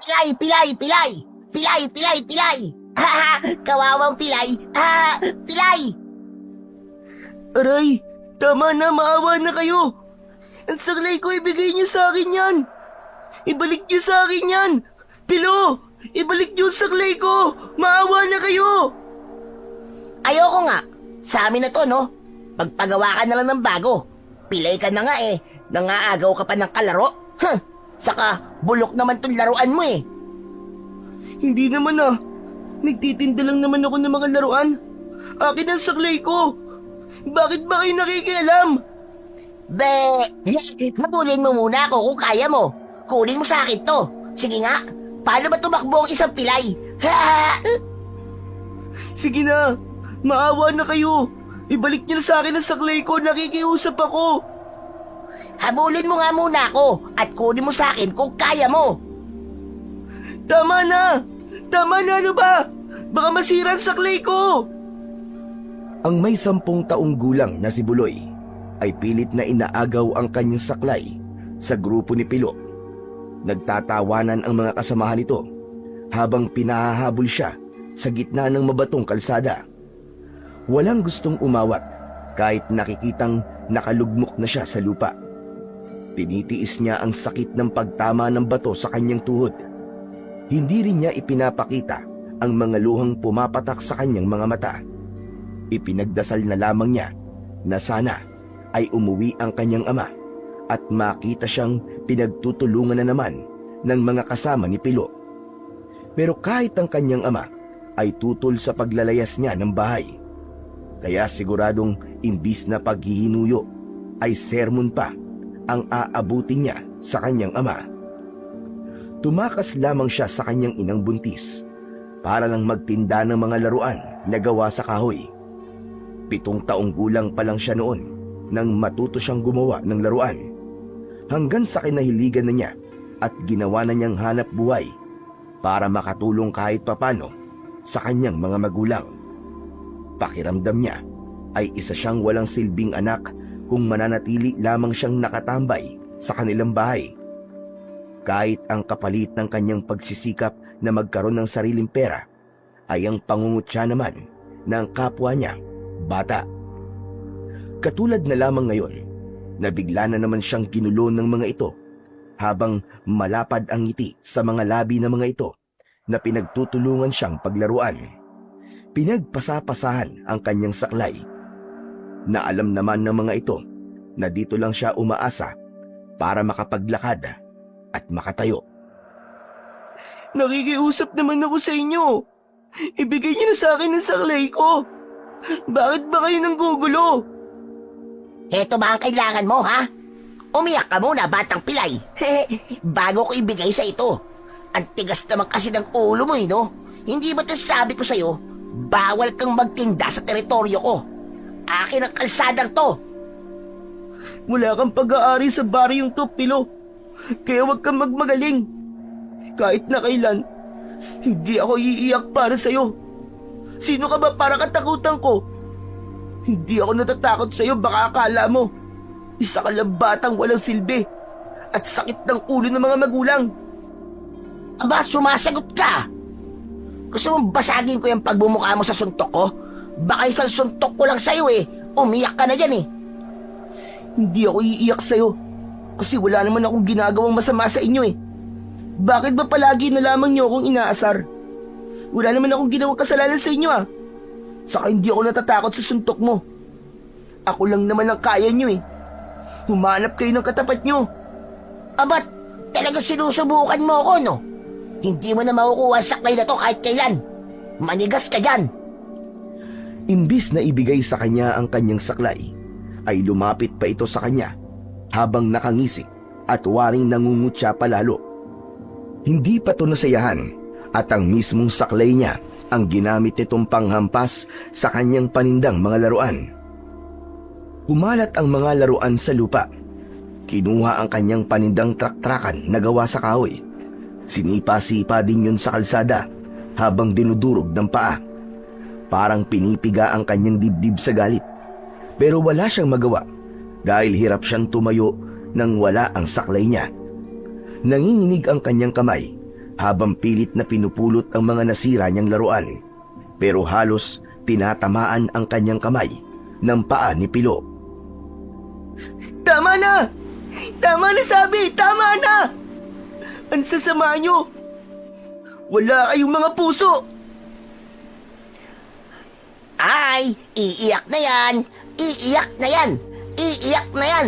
Pilay, pilay, pilay! Pilay, pilay, pilay! Ha, kawawang pilay! Ha, pilay! Aray, tama na, maawa na kayo. Ang saklay ko, ibigay niyo sa akin yan. Ibalik niyo sa akin yan. Pilo, ibalik niyo ang saklay ko. Maawa na kayo. Ayoko nga. Sa amin na to, no? Pagpagawa ka na lang ng bago. Pilay ka na nga eh. Nangaagaw ka pa ng kalaro. Huh, saka bulok naman tong laruan mo eh. Hindi naman ah. Nagtitinda lang naman ako ng mga laruan. Akin ang saklay ko. Bakit ba kayo nakikialam? Habulin mo muna ako kung kaya mo. Kunin mo sa akin to. Sige nga, paano ba tumakbo ang isang pilay? Ha! Sige na, maawa na kayo. Ibalik niyo na sa akin ang saklay ko, nakikiusap ako. Habulin mo nga muna ako at kunin mo sa akin kung kaya mo. Tama na! Tama na, ano ba? Baka masira ang saklay ko! Ang may 10 taong gulang na si Buloy ay pilit na inaagaw ang kanyang saklay sa grupo ni Pilo. Nagtatawanan ang mga kasamahan nito habang pinahahabol siya sa gitna ng mabatong kalsada. Walang gustong umawat kahit nakikitang nakalugmok na siya sa lupa. Tinitiis niya ang sakit ng pagtama ng bato sa kanyang tuhod. Hindi rin niya ipinapakita ang mga luhang pumapatak sa kanyang mga mata. Ipinagdasal na lamang niya na sana ay umuwi ang kanyang ama at makita siyang pinagtutulungan na naman ng mga kasama ni Pilo. Pero kahit ang kanyang ama ay tutol sa paglalayas niya ng bahay, kaya siguradong imbis na paghihinuyo ay sermon pa ang aabuti niya sa kanyang ama. Tumakas lamang siya sa kanyang inang buntis para lang magtinda ng mga laruan na gawa sa kahoy. 7 taong gulang pa lang siya noon nang matuto siyang gumawa ng laruan. Hanggang sa kinahiligan na niya at ginawa na niyang hanap buhay para makatulong kahit papano sa kanyang mga magulang. Pakiramdam niya ay isa siyang walang silbing anak kung mananatili lamang siyang nakatambay sa kanilang bahay. Kahit ang kapalit ng kanyang pagsisikap na magkaroon ng sariling pera ay ang pangungutya naman ng kapwa niya bata. Katulad na lamang ngayon na bigla na naman siyang ginulo ng mga ito habang malapad ang ngiti sa mga labi ng mga ito na pinagtutulungan siyang paglaruan. Pinagpasapasahan ang kanyang saklay na alam naman ng mga ito na dito lang siya umaasa para makapaglakad at makatayo. Nakikiusap naman ako sa inyo. Ibigay niyo na sa akin ang saklay ko. Bakit ba kayo nanggugulo? Heto ba ang kailangan mo, ha? Umiyak ka muna, batang pilay. Bago ko ibigay sa ito. Ang tigas naman kasi ng ulo mo, no? Hindi ba sabi ko sa'yo, bawal kang magtinda sa teritoryo ko. Akin ang kalsadang to. Wala kang pag-aari sa baryong to, Pilo. Kaya huwag kang magmagaling. Kahit na kailan, hindi ako iiyak para sa'yo. Sino ka ba para katakutan ko? Hindi ako natatakot sa'yo, baka akala mo isa ka lang batang walang silbi at sakit ng ulo ng mga magulang. Aba, sumasagot ka. Gusto mong basagin ko yung pagbumukha mo sa suntok ko? Baka isang suntok ko lang sa'yo eh. Umiyak ka na dyan eh. Hindi ako iiyak sa'yo kasi wala naman akong ginagawang masama sa inyo eh. Bakit ba palagi na lamang niyo akong inaasar? Wala naman akong ginawang kasalanan sa inyo ah. Saka hindi ako natatakot sa suntok mo. Ako lang naman ang kaya niyo eh. Humanap kayo ng katapat niyo. Abat, talaga sinusubukan mo ako, no? Hindi mo na makukuha ang saklay na to kahit kailan. Manigas ka dyan. Imbis na ibigay sa kanya ang kanyang saklay, ay lumapit pa ito sa kanya habang nakangisi at waring nangungutya palalo. Hindi pa ito nasayahan at ang mismong saklay niya ang ginamit nitong panghampas sa kanyang panindang mga laruan. Humalat ang mga laruan sa lupa. Kinuha ang kanyang panindang trak-trakan na gawa sa kahoy. Sinipa-sipa din yun sa kalsada habang dinudurog ng paa. Parang pinipiga ang kanyang dibdib sa galit. Pero wala siyang magawa dahil hirap siyang tumayo nang wala ang saklay niya. Nanginginig ang kanyang kamay habang pilit na pinupulot ang mga nasira niyang laruan. Pero halos tinatamaan ang kanyang kamay ng paa ni Pilo. Tama na! Tama na sabi! Tama na! Ang sasama nyo! Wala kayong mga puso! Ay, iiyak na yan! Iiyak na yan! Iiyak na yan!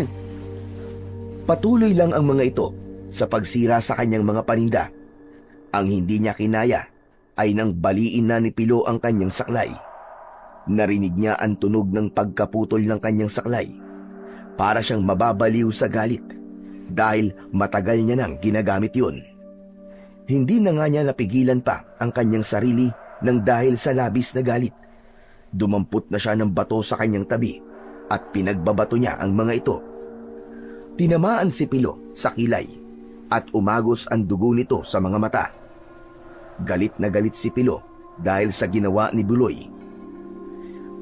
Patuloy lang ang mga ito sa pagsira sa kanyang mga paninda. Ang hindi niya kinaya ay nang baliin na ni Pilo ang kanyang saklay. Narinig niya ang tunog ng pagkaputol ng kanyang saklay. Para siyang mababaliw sa galit dahil matagal niya nang ginagamit yun. Hindi na nga niya napigilan pa ang kanyang sarili nang dahil sa labis na galit. Dumampot na siya ng bato sa kanyang tabi at pinagbabato niya ang mga ito. Tinamaan si Pilo sa kilay at umagos ang dugo nito sa mga mata. Galit na galit si Pilo dahil sa ginawa ni Buloy.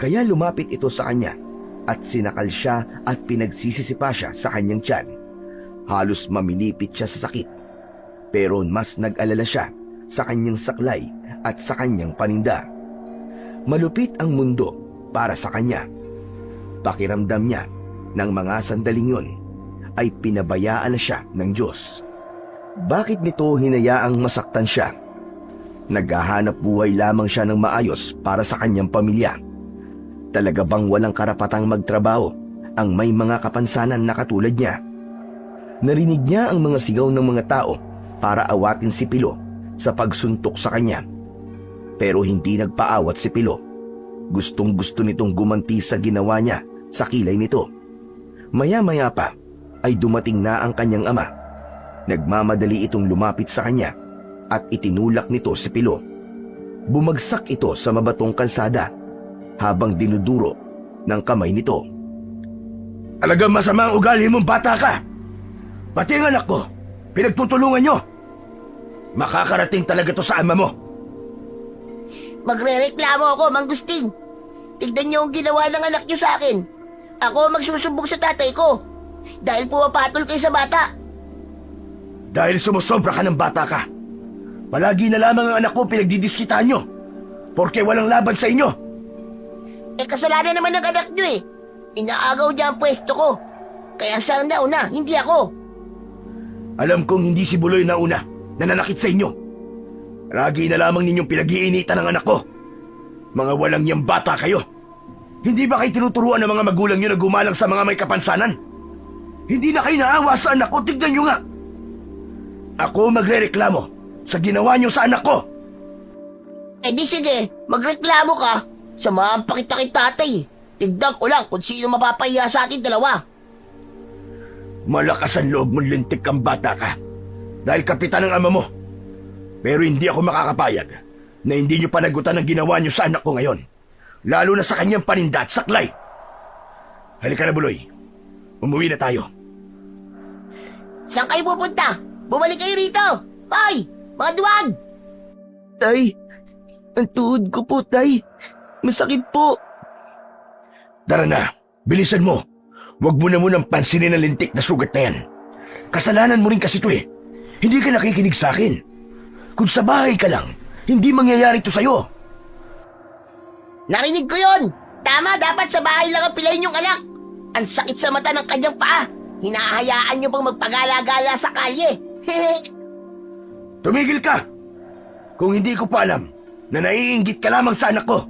Kaya lumapit ito sa kanya at sinakal siya at pinagsisisipa siya sa kanyang tiyan. Halos mamilipit siya sa sakit. Pero mas nag-alala siya sa kanyang saklay at sa kanyang paninda. Malupit ang mundo para sa kanya. Pakiramdam niya ng mga sandaling yon ay pinabayaan na siya ng Diyos. Bakit nito hinayaang masaktan siya? Naghahanap buhay lamang siya ng maayos para sa kanyang pamilya. Talaga bang walang karapatang magtrabaho ang may mga kapansanan na katulad niya? Narinig niya ang mga sigaw ng mga tao para awatin si Pilo sa pagsuntok sa kanya. Pero hindi nagpaawat si Pilo. Gustong-gusto nitong gumanti sa ginawa niya sa kilay nito. Maya-maya pa ay dumating na ang kanyang ama. Nagmamadali itong lumapit sa kanya at itinulak nito si Pilo. Bumagsak ito sa mabatong kalsada habang dinuduro ng kamay nito. Talagang masama ang ugali mong bata ka! Pati ang anak ko, pinagtutulungan nyo! Makakarating talaga to sa ama mo! Magrereklamo ako, Mang Gusting. Tignan niyo ang ginawa ng anak niyo sa akin. Ako ang magsusumbong sa tatay ko. Dahil pumapatol kayo sa bata. Dahil sumusobra ka ng bata ka. Palagi na lamang ang anak ko pinagdidiskitaan nyo. Porke walang laban sa inyo. Eh kasalanan naman ng anak niyo eh. Inaagaw niya ang pwesto ko. Kaya siya ang nauna, hindi ako. Alam kong hindi si Buloy na una nananakit sa inyo. Lagi na lamang ninyong pinag-iinitan ng anak ko. Mga walang niyang bata kayo. Hindi ba kayo tinuturuan ng mga magulang niyo na gumalang sa mga may kapansanan? Hindi na kayo naawa sa anak ko, tignan niyo nga. Ako magrereklamo sa ginawa niyo sa anak ko. Eh di sige, magreklamo ka. Samahan pa kita kay tatay. Tignan ko lang kung sino mapapahiya sa atin dalawa. Malakas ang loob mong lintik kang bata ka. Dahil kapitan ng ama mo. Pero hindi ako makakapayag na hindi niyo panagutan ang ginawa niyo sa anak ko ngayon. Lalo na sa kanyang paninda at saklay. Halika na, Buloy. Umuwi na tayo. Saan kayo pupunta? Bumalik kayo rito! Hoy! Mga duwag! Tay, ang tuhod ko po, Tay. Masakit po. Tara na, bilisan mo. Huwag mo na munang pansinin ang lintik na sugat na yan. Kasalanan mo rin kasi ito eh. Hindi ka nakikinig sa akin. Kung sa bahay ka lang, hindi mangyayari ito sa'yo. Narinig ko yon! Tama, dapat sa bahay lang ang pilayin yung anak. Ang sakit sa mata ng kanyang paa. Hinahayaan niyo bang magpagala-gala sa kalye? Tumigil ka! Kung hindi ko pa alam na naiinggit ka lamang sa anak ko.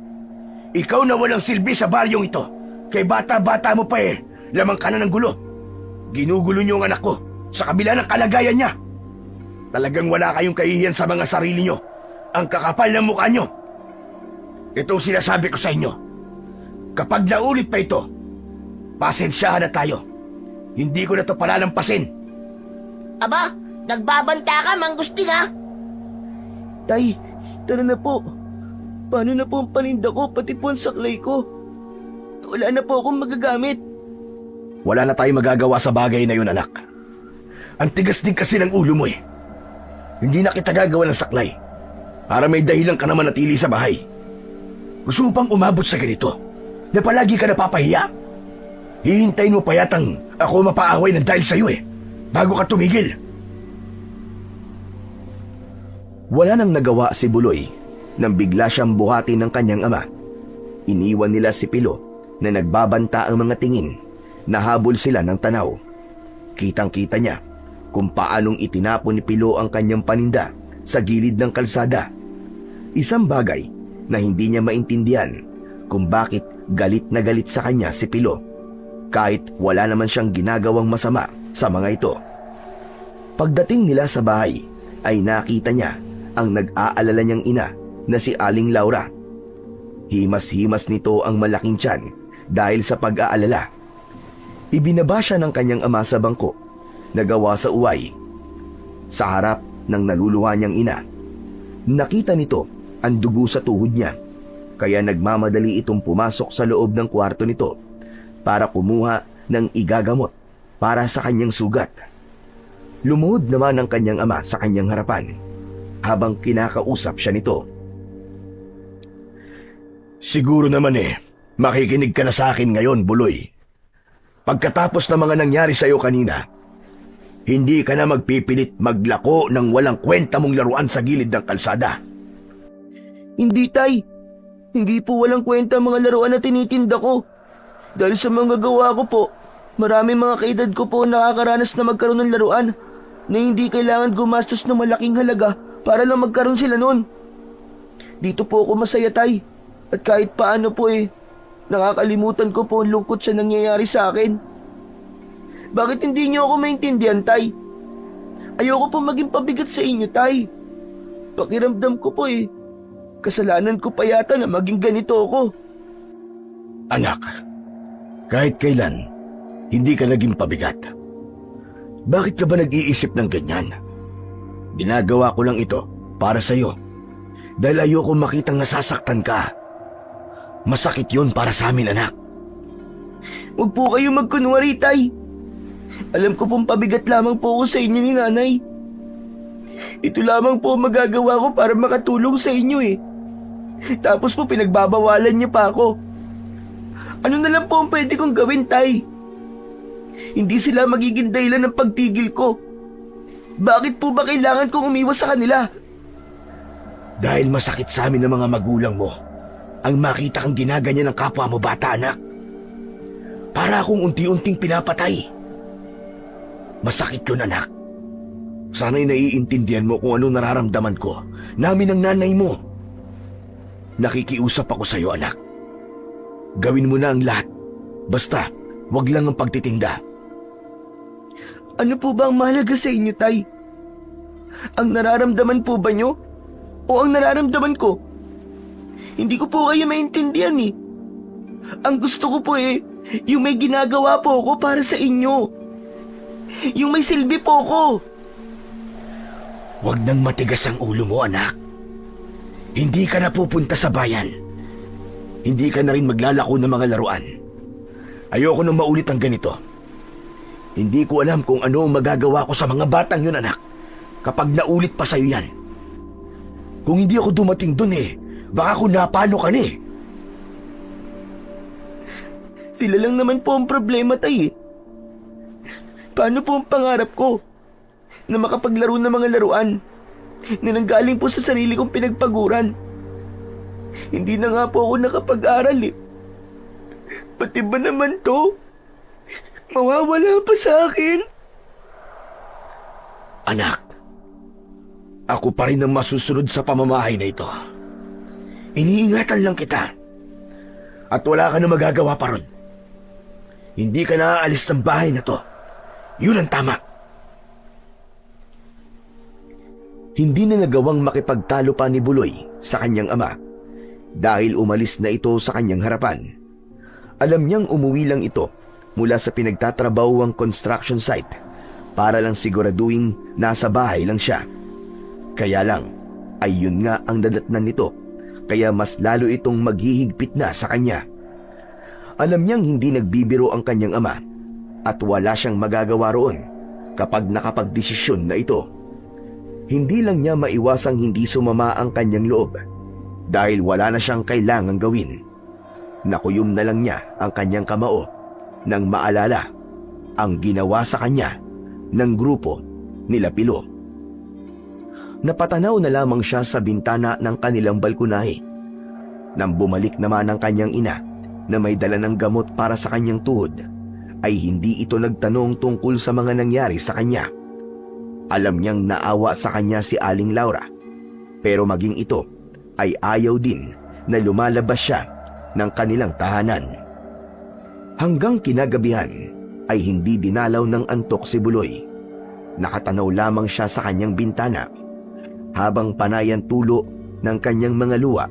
Ikaw na walang silbi sa baryong ito. Kay bata-bata mo pa eh, lamang ka na ng gulo. Ginugulo niyo ang anak ko sa kabila ng kalagayan niya. Talagang wala kayong kahihiyan sa mga sarili niyo. Ang kakapal ng mukha niyo. Ito sinasabi ko sa inyo. Kapag naulit pa ito, pasensyahan na tayo. Hindi ko na ito palalampasin. Aba, nagbabanta ka, Mang Gusting ha? Tay, tara na po. Paano na po ang paninda ko, pati po ang saklay ko? Wala na po akong magagamit. Wala na tayong magagawa sa bagay na yun, anak. Ang tigas din kasi ng ulo mo eh. Hindi na kita gagawa ng saklay. Para may dahilan ka naman natili sa bahay. Gusto mo pang umabot sa ganito na palagi ka napapahiya. Hihintayin mo pa yatang ako mapaaway ng dahil sa'yo eh, bago ka tumigil. Wala nang nagawa si Buloy nang bigla siyang buhatin ng kanyang ama. Iniwan nila si Pilo na nagbabanta ang mga tingin. Nahabol sila ng tanaw. Kitang-kita niya kung paanong itinapon ni Pilo ang kanyang paninda sa gilid ng kalsada. Isang bagay na hindi niya maintindihan kung bakit galit na galit sa kanya si Pilo, kahit wala naman siyang ginagawang masama sa mga ito. Pagdating nila sa bahay ay nakita niya ang nag-aalala niyang ina na si Aling Laura. Himas-himas nito ang malaking tiyan dahil sa pag-aalala. Ibinaba siya ng kanyang ama sa bangko na gawa sa uway. Sa harap ng naluluha niyang ina, nakita nito ang dugo sa tuhod niya, kaya nagmamadali itong pumasok sa loob ng kwarto nito para kumuha ng igagamot para sa kanyang sugat. Lumuhod naman ang kanyang ama sa kanyang harapan habang kinakausap siya nito. Siguro naman makikinig ka na sa akin ngayon, Buloy. Pagkatapos ng mga nangyari sa'yo kanina, hindi ka na magpipilit maglako ng walang kwenta mong laruan sa gilid ng kalsada. Hindi, Tay. Hindi po walang kwenta ang mga laruan na tinitinda ko. Dahil sa mga gawa ko po, marami mga kaedad ko po nakakaranas na magkaroon ng laruan na hindi kailangan gumastos ng malaking halaga para lang magkaroon sila nun. Dito po ako masaya, Tay. At kahit paano po nakakalimutan ko po ang lungkot sa nangyayari sa akin. Bakit hindi niyo ako maintindihan, Tay? Ayoko po maging pabigat sa inyo, Tay. Pakiramdam ko po kasalanan ko pa yata na maging ganito ako. Anak, kahit kailan, hindi ka naging pabigat. Bakit ka ba nag-iisip ng ganyan? Ginagawa ko lang ito para sa'yo. Dahil ayoko makitang nasasaktan ka. Masakit yun para sa amin, anak. Huwag po kayo magkunwari, Tay. Alam ko pong pabigat lamang po ako sa inyo ni Nanay. Ito lamang po ang magagawa ko para makatulong sa inyo Tapos po pinagbabawalan niyo pa ako. Ano na lang po ang pwede kong gawin, Tay? Hindi sila magiging dahilan ng pagtigil ko. Bakit po ba kailangan kong umiwas sa kanila? Dahil masakit sa amin ng mga magulang mo ang makita kang ginaganyan ng kapwa mo bata, anak. Para akong unti-unting pinapatay. Masakit yun, anak. Sana'y naiintindihan mo kung ano nararamdaman ko, namin ng nanay mo. Nakikiusap ako sa'yo, anak. Gawin mo na ang lahat. Basta, wag lang ang pagtitinda. Ano po ba ang mahalaga sa inyo, Tay? Ang nararamdaman po ba nyo? O ang nararamdaman ko? Hindi ko po kayo maintindihan Ang gusto ko po yung may ginagawa po ako para sa inyo. Yung may silbi po ko. Huwag nang matigas ang ulo mo, anak. Hindi ka na pupunta sa bayan. Hindi ka na rin maglalako ng mga laruan. Ayoko nang maulit ang ganito. Hindi ko alam kung ano ang magagawa ko sa mga batang yun, anak, kapag naulit pa sa'yo yan. Kung hindi ako dumating dun baka kung napano ka na Sila lang naman po ang problema, Tay. Paano po ang pangarap ko na makapaglaro ng mga laruan na nanggaling po sa sarili kong pinagpaguran? Hindi na nga po ako nakapag-aral Pati ba naman to? Mawawala pa sa akin? Anak, ako pa rin ang masusunod sa pamamahay na ito. Iniingatan lang kita. At wala ka na magagawa pa ron. Hindi ka na aalis ng bahay na to. Yun ang tama. Hindi na nagawang makipagtalo pa ni Buloy sa kanyang ama dahil umalis na ito sa kanyang harapan. Alam niyang umuwi lang ito mula sa pinagtatrabahong construction site para lang siguraduhin nasa bahay lang siya. Kaya lang, ay yun nga ang dadatnan nito, kaya mas lalo itong maghihigpit na sa kanya. Alam niyang hindi nagbibiro ang kanyang ama at wala siyang magagawa roon kapag nakapagdesisyon na ito. Hindi lang niya maiwasang hindi sumama ang kanyang loob dahil wala na siyang kailangang gawin. Nakuyom na lang niya ang kanyang kamao nang maalala ang ginawa sa kanya ng grupo nila Pilo. Napatanaw na lamang siya sa bintana ng kanilang balkonahe. Nang bumalik naman ang kanyang ina na may dala ng gamot para sa kanyang tuhod, ay hindi ito nagtanong tungkol sa mga nangyari sa kanya. Alam niyang naawa sa kanya si Aling Laura, pero maging ito ay ayaw din na lumalabas siya ng kanilang tahanan. Hanggang kinagabihan ay hindi dinalaw ng antok si Buloy. Nakatanaw lamang siya sa kanyang bintana habang panay ang tulo ng kanyang mga luha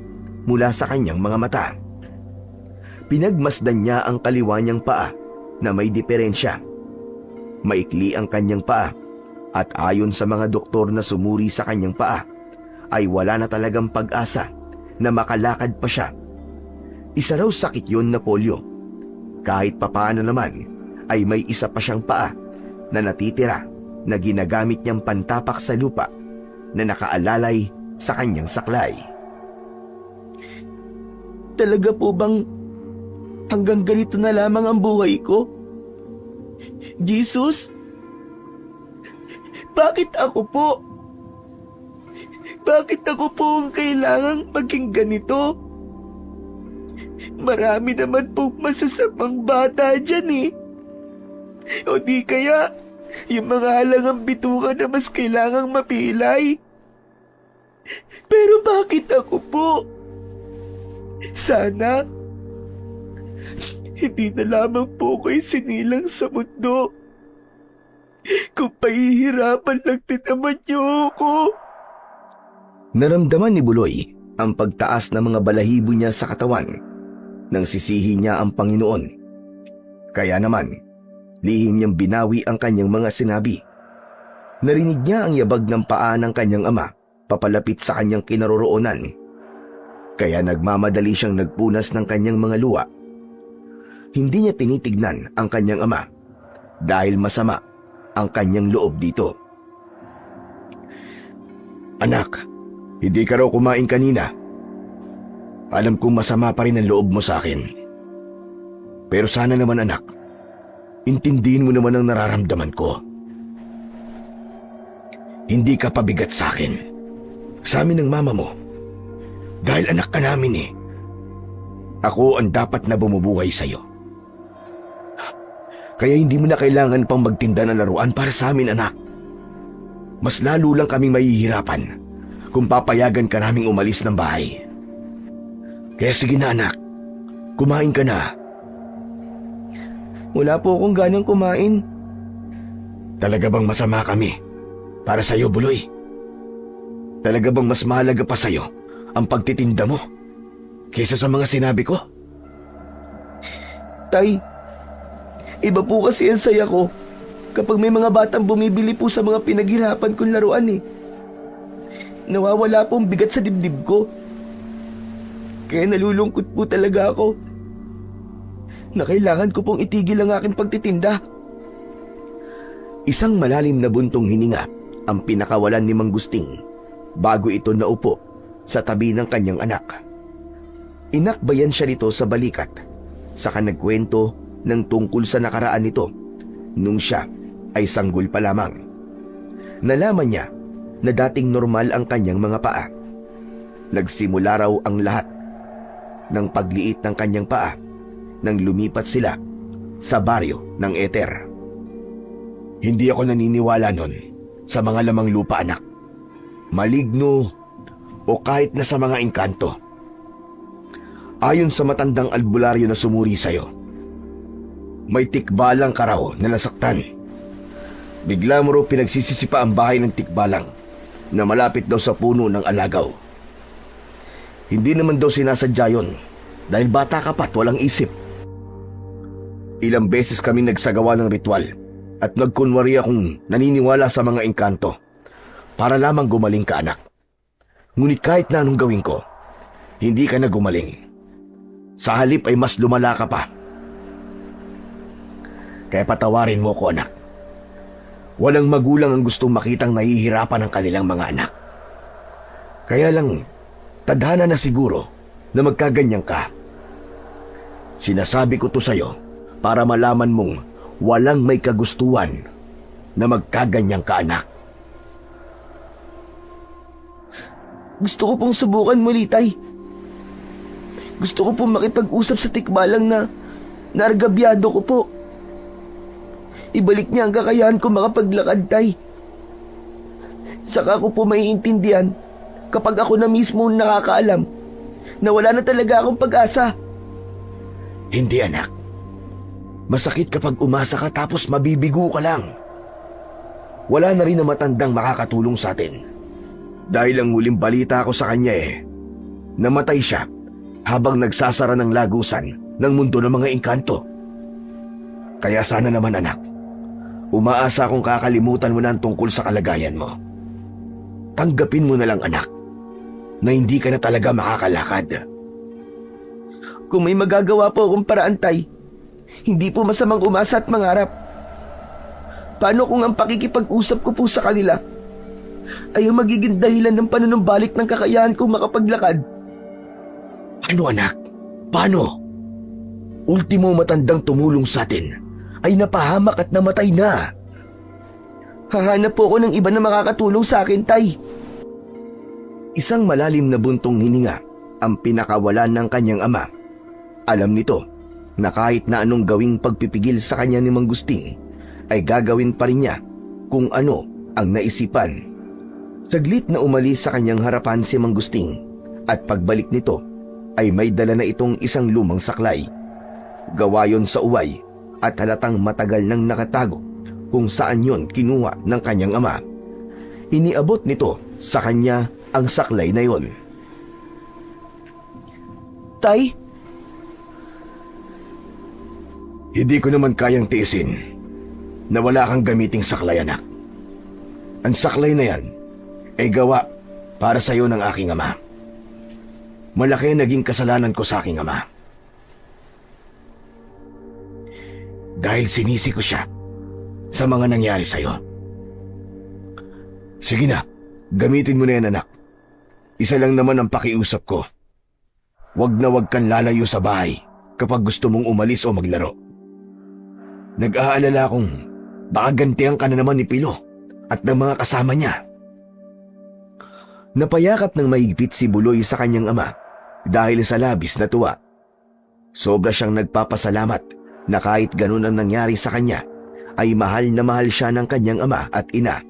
mula sa kanyang mga mata. Pinagmasdan niya ang kaliwa niyang paa na may diferensya. Maikli ang kanyang paa at ayon sa mga doktor na sumuri sa kanyang paa ay wala na talagang pag-asa na makalakad pa siya. Isa raw sakit yun na polio. Kahit papaano naman ay may isa pa siyang paa na natitira na ginagamit niyang pantapak sa lupa na nakaalalay sa kanyang saklay. Talaga po bang hanggang ganito na lamang ang buhay ko? Jesus? Bakit ako po? Bakit ako po ang kailangang maging ganito? Marami naman po masasamang bata dyan eh. O di kaya, yung mga halangang bituka na mas kailangang mapilay. Pero bakit ako po? Sana, hindi na lamang po ko'y sinilang sa mundo. Kung pahihirapan lang din naman niyo ako. Naramdaman ni Buloy ang pagtaas ng mga balahibo niya sa katawan nang sisihi niya ang Panginoon. Kaya naman, lihim niyang binawi ang kanyang mga sinabi. Narinig niya ang yabag ng paa ng kanyang ama papalapit sa kanyang kinaroroonan. Kaya nagmamadali siyang nagpunas ng kanyang mga luha. Hindi niya tinitignan ang kanyang ama dahil masama ang kanyang loob dito. Anak, hindi ka raw kumain kanina. Alam kong masama pa rin ang loob mo sa akin. Pero sana naman anak, intindihin mo naman ang nararamdaman ko. Hindi ka pabigat sa akin. Sa amin ng mama mo. Dahil anak ka namin eh. Ako ang dapat na bumubuhay sa'yo. Kaya hindi mo na kailangan pang magtinda ng laruan para sa amin, anak. Mas lalo lang kaming mahihirapan kung papayagan ka naming umalis ng bahay. Kaya sige na, anak. Kumain ka na. Wala po akong ganang kumain. Talaga bang masama kami para sa'yo, Buloy? Talaga bang mas mahalaga pa sa'yo ang pagtitinda mo kaysa sa mga sinabi ko? Tay, iba po kasi ang saya ko kapag may mga batang bumibili po sa mga pinaghirapan kong laruan eh. Nawawala pong bigat sa dibdib ko. Kaya nalulungkot po talaga ako na kailangan ko pong itigil ang aking pagtitinda. Isang malalim na buntong hininga ang pinakawalan ni Mang Gusting bago ito naupo sa tabi ng kanyang anak. Inakbayan siya nito sa balikat, saka nagkwento ng tungkol sa nakaraan nito nung siya ay sanggol pa lamang. Nalaman niya na dating normal ang kanyang mga paa. Nagsimula raw ang lahat ng pagliit ng kanyang paa nang lumipat sila sa baryo ng Eter. Hindi ako naniniwala nun sa mga lamang lupa, anak. Maligno o kahit na sa mga engkanto. Ayon sa matandang albularyo na sumuri sa'yo, may tikbalang ka raw na nasaktan. Bigla mo raw pinagsisisipa ang bahay ng tikbalang na malapit daw sa puno ng alagaw. Hindi naman daw sinasadya yun dahil bata ka pa't walang isip. Ilang beses kami nagsagawa ng ritual at nagkunwari akong naniniwala sa mga engkanto para lamang gumaling ka, anak. Ngunit kahit na anong gawin ko, hindi ka na gumaling. Sa halip ay mas lumala ka pa. Kaya patawarin mo ko, anak. Walang magulang ang gustong makitang nahihirapan ang kanilang mga anak. Kaya lang, tadhana na siguro na magkaganyan ka. Sinasabi ko to sa'yo para malaman mong walang may kagustuhan na magkaganyan ka, anak. Gusto ko pong subukan muli, Tay. Gusto ko pong makipag-usap sa tikbalang na nargabyado ko po. Ibalik niya ang kakayahan ko makapaglakad, Tay. Saka ko po maiintindihan kapag ako na mismo ang nakakaalam na wala na talaga akong pag-asa. Hindi, anak. Masakit kapag umasa ka tapos mabibigo ka lang. Wala na rin na matandang makakatulong sa atin. Dahil ang huling balita ko sa kanya namatay siya habang nagsasara ng lagusan ng mundo ng mga engkanto. Kaya sana naman, anak, umaasa akong kakalimutan mo na ang tungkol sa kalagayan mo. Tanggapin mo na lang, anak, na hindi ka na talaga makakalakad. Kung may magagawa po akong paraan, Tay, hindi po masamang umasa at mangarap. Paano kung ang pakikipag-usap ko po sa kanila ay ang magiging dahilan ng panunumbalik ng kakayahan kong makapaglakad? Paano, anak? Paano? Ultimo matandang tumulong sa atin ay napahamak at namatay na. Hahanap po ako ng iba na makakatulong sa akin, Tay. Isang malalim na buntong hininga ang pinakawalan ng kanyang ama. Alam nito na kahit na anong gawing pagpipigil sa kanya ni Mang Gusting ay gagawin pa rin niya kung ano ang naisipan. Saglit na umalis sa kanyang harapan si Mang Gusting at pagbalik nito ay may dala na itong isang lumang saklay. Gawa yon sa uway at halatang matagal nang nakatago kung saan yon kinuha ng kanyang ama. Iniabot nito sa kanya ang saklay na yon. Tay? Hindi ko naman kayang tiisin na wala kang gamiting saklay, anak. Ang saklay na yan ay gawa para sa iyo ng aking ama. Malaki naging kasalanan ko sa aking ama. Dahil sinisi ko siya sa mga nangyari sa iyo. Sige na, gamitin mo na yan, anak. Isa lang naman ang pakiusap ko. Wag na wag kang lalayo sa bahay kapag gusto mong umalis o maglaro. Nag-aalala kong baka gantihan ka na naman ni Pilo at ng mga kasama niya. Napayakap ng mahigpit si Buloy sa kanyang ama dahil sa labis na tuwa. Sobra siyang nagpapasalamat na kahit ganun ang nangyari sa kanya, ay mahal na mahal siya ng kanyang ama at ina.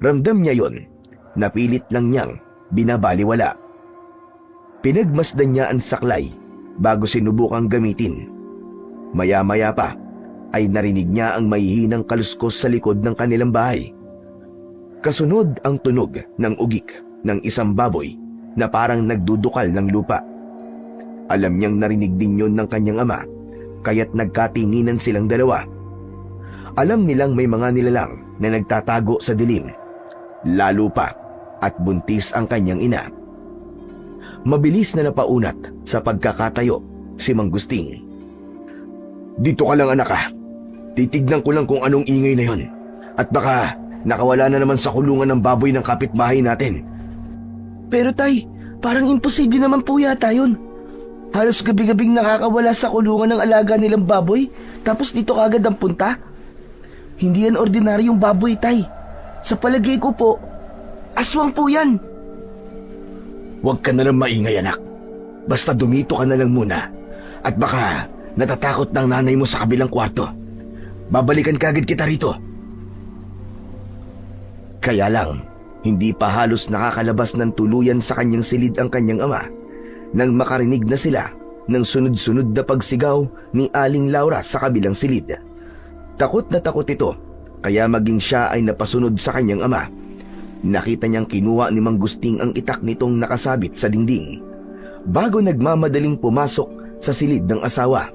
Ramdam niya yon, napilit lang niyang binabaliwala. Pinagmasdan niya ang saklay bago sinubukang gamitin. Maya-maya pa, ay narinig niya ang mahihinang kaluskos sa likod ng kanilang bahay. Kasunod ang tunog ng ugik ng isang baboy na parang nagdudukal ng lupa. Alam niyang narinig din yon ng kanyang ama, kaya't nagkatinginan silang dalawa. Alam nilang may mga nilalang na nagtatago sa dilim, lalo pa at buntis ang kanyang ina. Mabilis na napaunat sa pagkakatayo si Mang Gusting. Dito ka lang, anak, ha? Titignan ko lang kung anong ingay na yon. At baka nakawala na naman sa kulungan ng baboy ng kapitbahay natin. Pero Tay, parang imposible naman po yata yun. Halos gabi-gabing nakakawala sa kulungan ng alaga nilang baboy, tapos dito kagad ang punta. Hindi yan ordinaryong baboy, Tay. Sa palagay ko po, aswang po yan. Huwag ka na lang maingay, anak. Basta dumito ka na lang muna. At baka natatakot ng nanay mo sa kabilang kwarto. Babalikan kagad kita rito. Kaya lang, hindi pa halos nakakalabas ng tuluyan sa kanyang silid ang kanyang ama nang makarinig na sila ng sunod-sunod na pagsigaw ni Aling Laura sa kabilang silid. Takot na takot ito, kaya maging siya ay napasunod sa kanyang ama. Nakita niyang kinuha ni Mang Gusting ang itak nitong nakasabit sa dingding bago nagmamadaling pumasok sa silid ng asawa.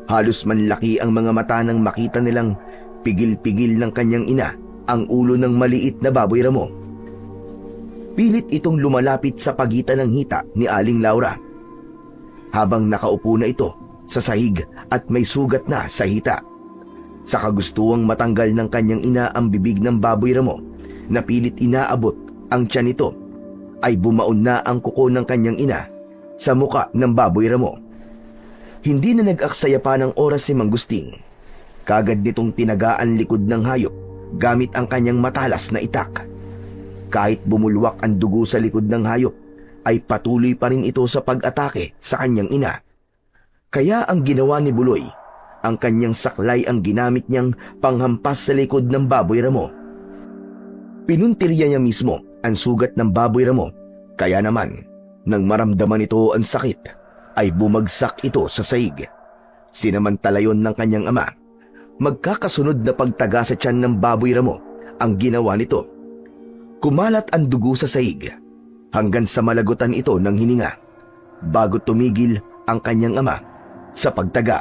Halos manlaki ang mga mata nang makita nilang pigil-pigil ng kanyang ina ang ulo ng maliit na baboy ramo. Pilit itong lumalapit sa pagitan ng hita ni Aling Laura. Habang nakaupo na ito sa sahig at may sugat na sa hita. Sa kagustuang matanggal ng kanyang ina ang bibig ng baboy ramo na pilit inaabot ang tiyan nito, ay bumaon na ang kuko ng kanyang ina sa muka ng baboy ramo. Hindi na nag-aksaya pa ng oras si Mang Gusting. Kagad nitong tinagaan likod ng hayop gamit ang kanyang matalas na itak. Kahit bumulwak ang dugo sa likod ng hayop, ay patuloy pa rin ito sa pag-atake sa kanyang ina. Kaya ang ginawa ni Buloy, ang kanyang saklay ang ginamit niyang panghampas sa likod ng baboy ramo. Pinuntirya niya mismo ang sugat ng baboy ramo, kaya naman, nang maramdaman ito ang sakit, ay bumagsak ito sa saig. Sinamantala yon ng kanyang ama. Magkakasunod na pagtaga sa tiyan ng baboy ramo ang ginawa nito. Kumalat ang dugo sa saig hanggang sa malagutan ito ng hininga bago tumigil ang kanyang ama sa pagtaga.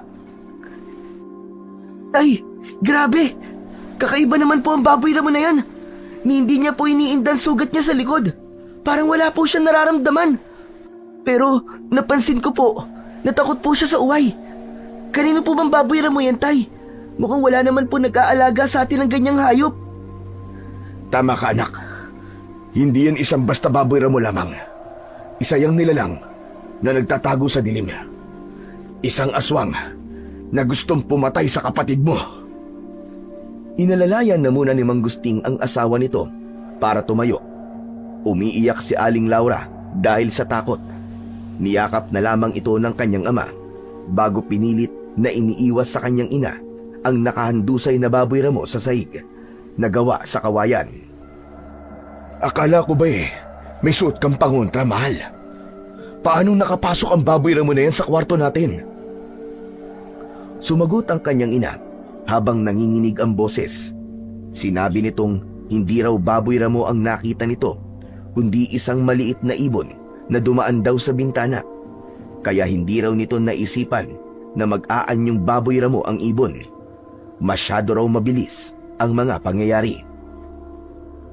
Ay, grabe! Kakaiba naman po ang baboy ramo na yan. Hindi niya po iniindan sugat niya sa likod. Parang wala po siyang nararamdaman. Pero napansin ko po, natakot po siya sa uway. Kanino po bang baboy ramo yan, Tay? Mukhang wala naman po nag-aalaga sa atin ng ganyang hayop. Tama ka, anak. Hindi yan isang basta baboy ramo lamang. Isa yang nilalang na nagtatago sa dilim. Isang aswang na gustong pumatay sa kapatid mo. Inalalayan na muna ni Mang Gusting ang asawa nito para tumayo. Umiiyak si Aling Laura dahil sa takot. Niyakap na lamang ito ng kanyang ama bago pinilit na iniiwas sa kanyang ina ang nakahandusay na baboy ramo sa saig na gawa sa kawayan. Akala ko ba may suot kang pangontra, mahal? Paano nakapasok ang baboy ramo na yan sa kwarto natin? Sumagot ang kanyang ina habang nanginginig ang boses. Sinabi nitong hindi raw baboy ramo ang nakita nito, kundi isang maliit na ibon na dumaan daw sa bintana. Kaya hindi raw nito naisipan na mag-aanyong baboy ramo ang ibon. Masyado raw mabilis ang mga pangyayari.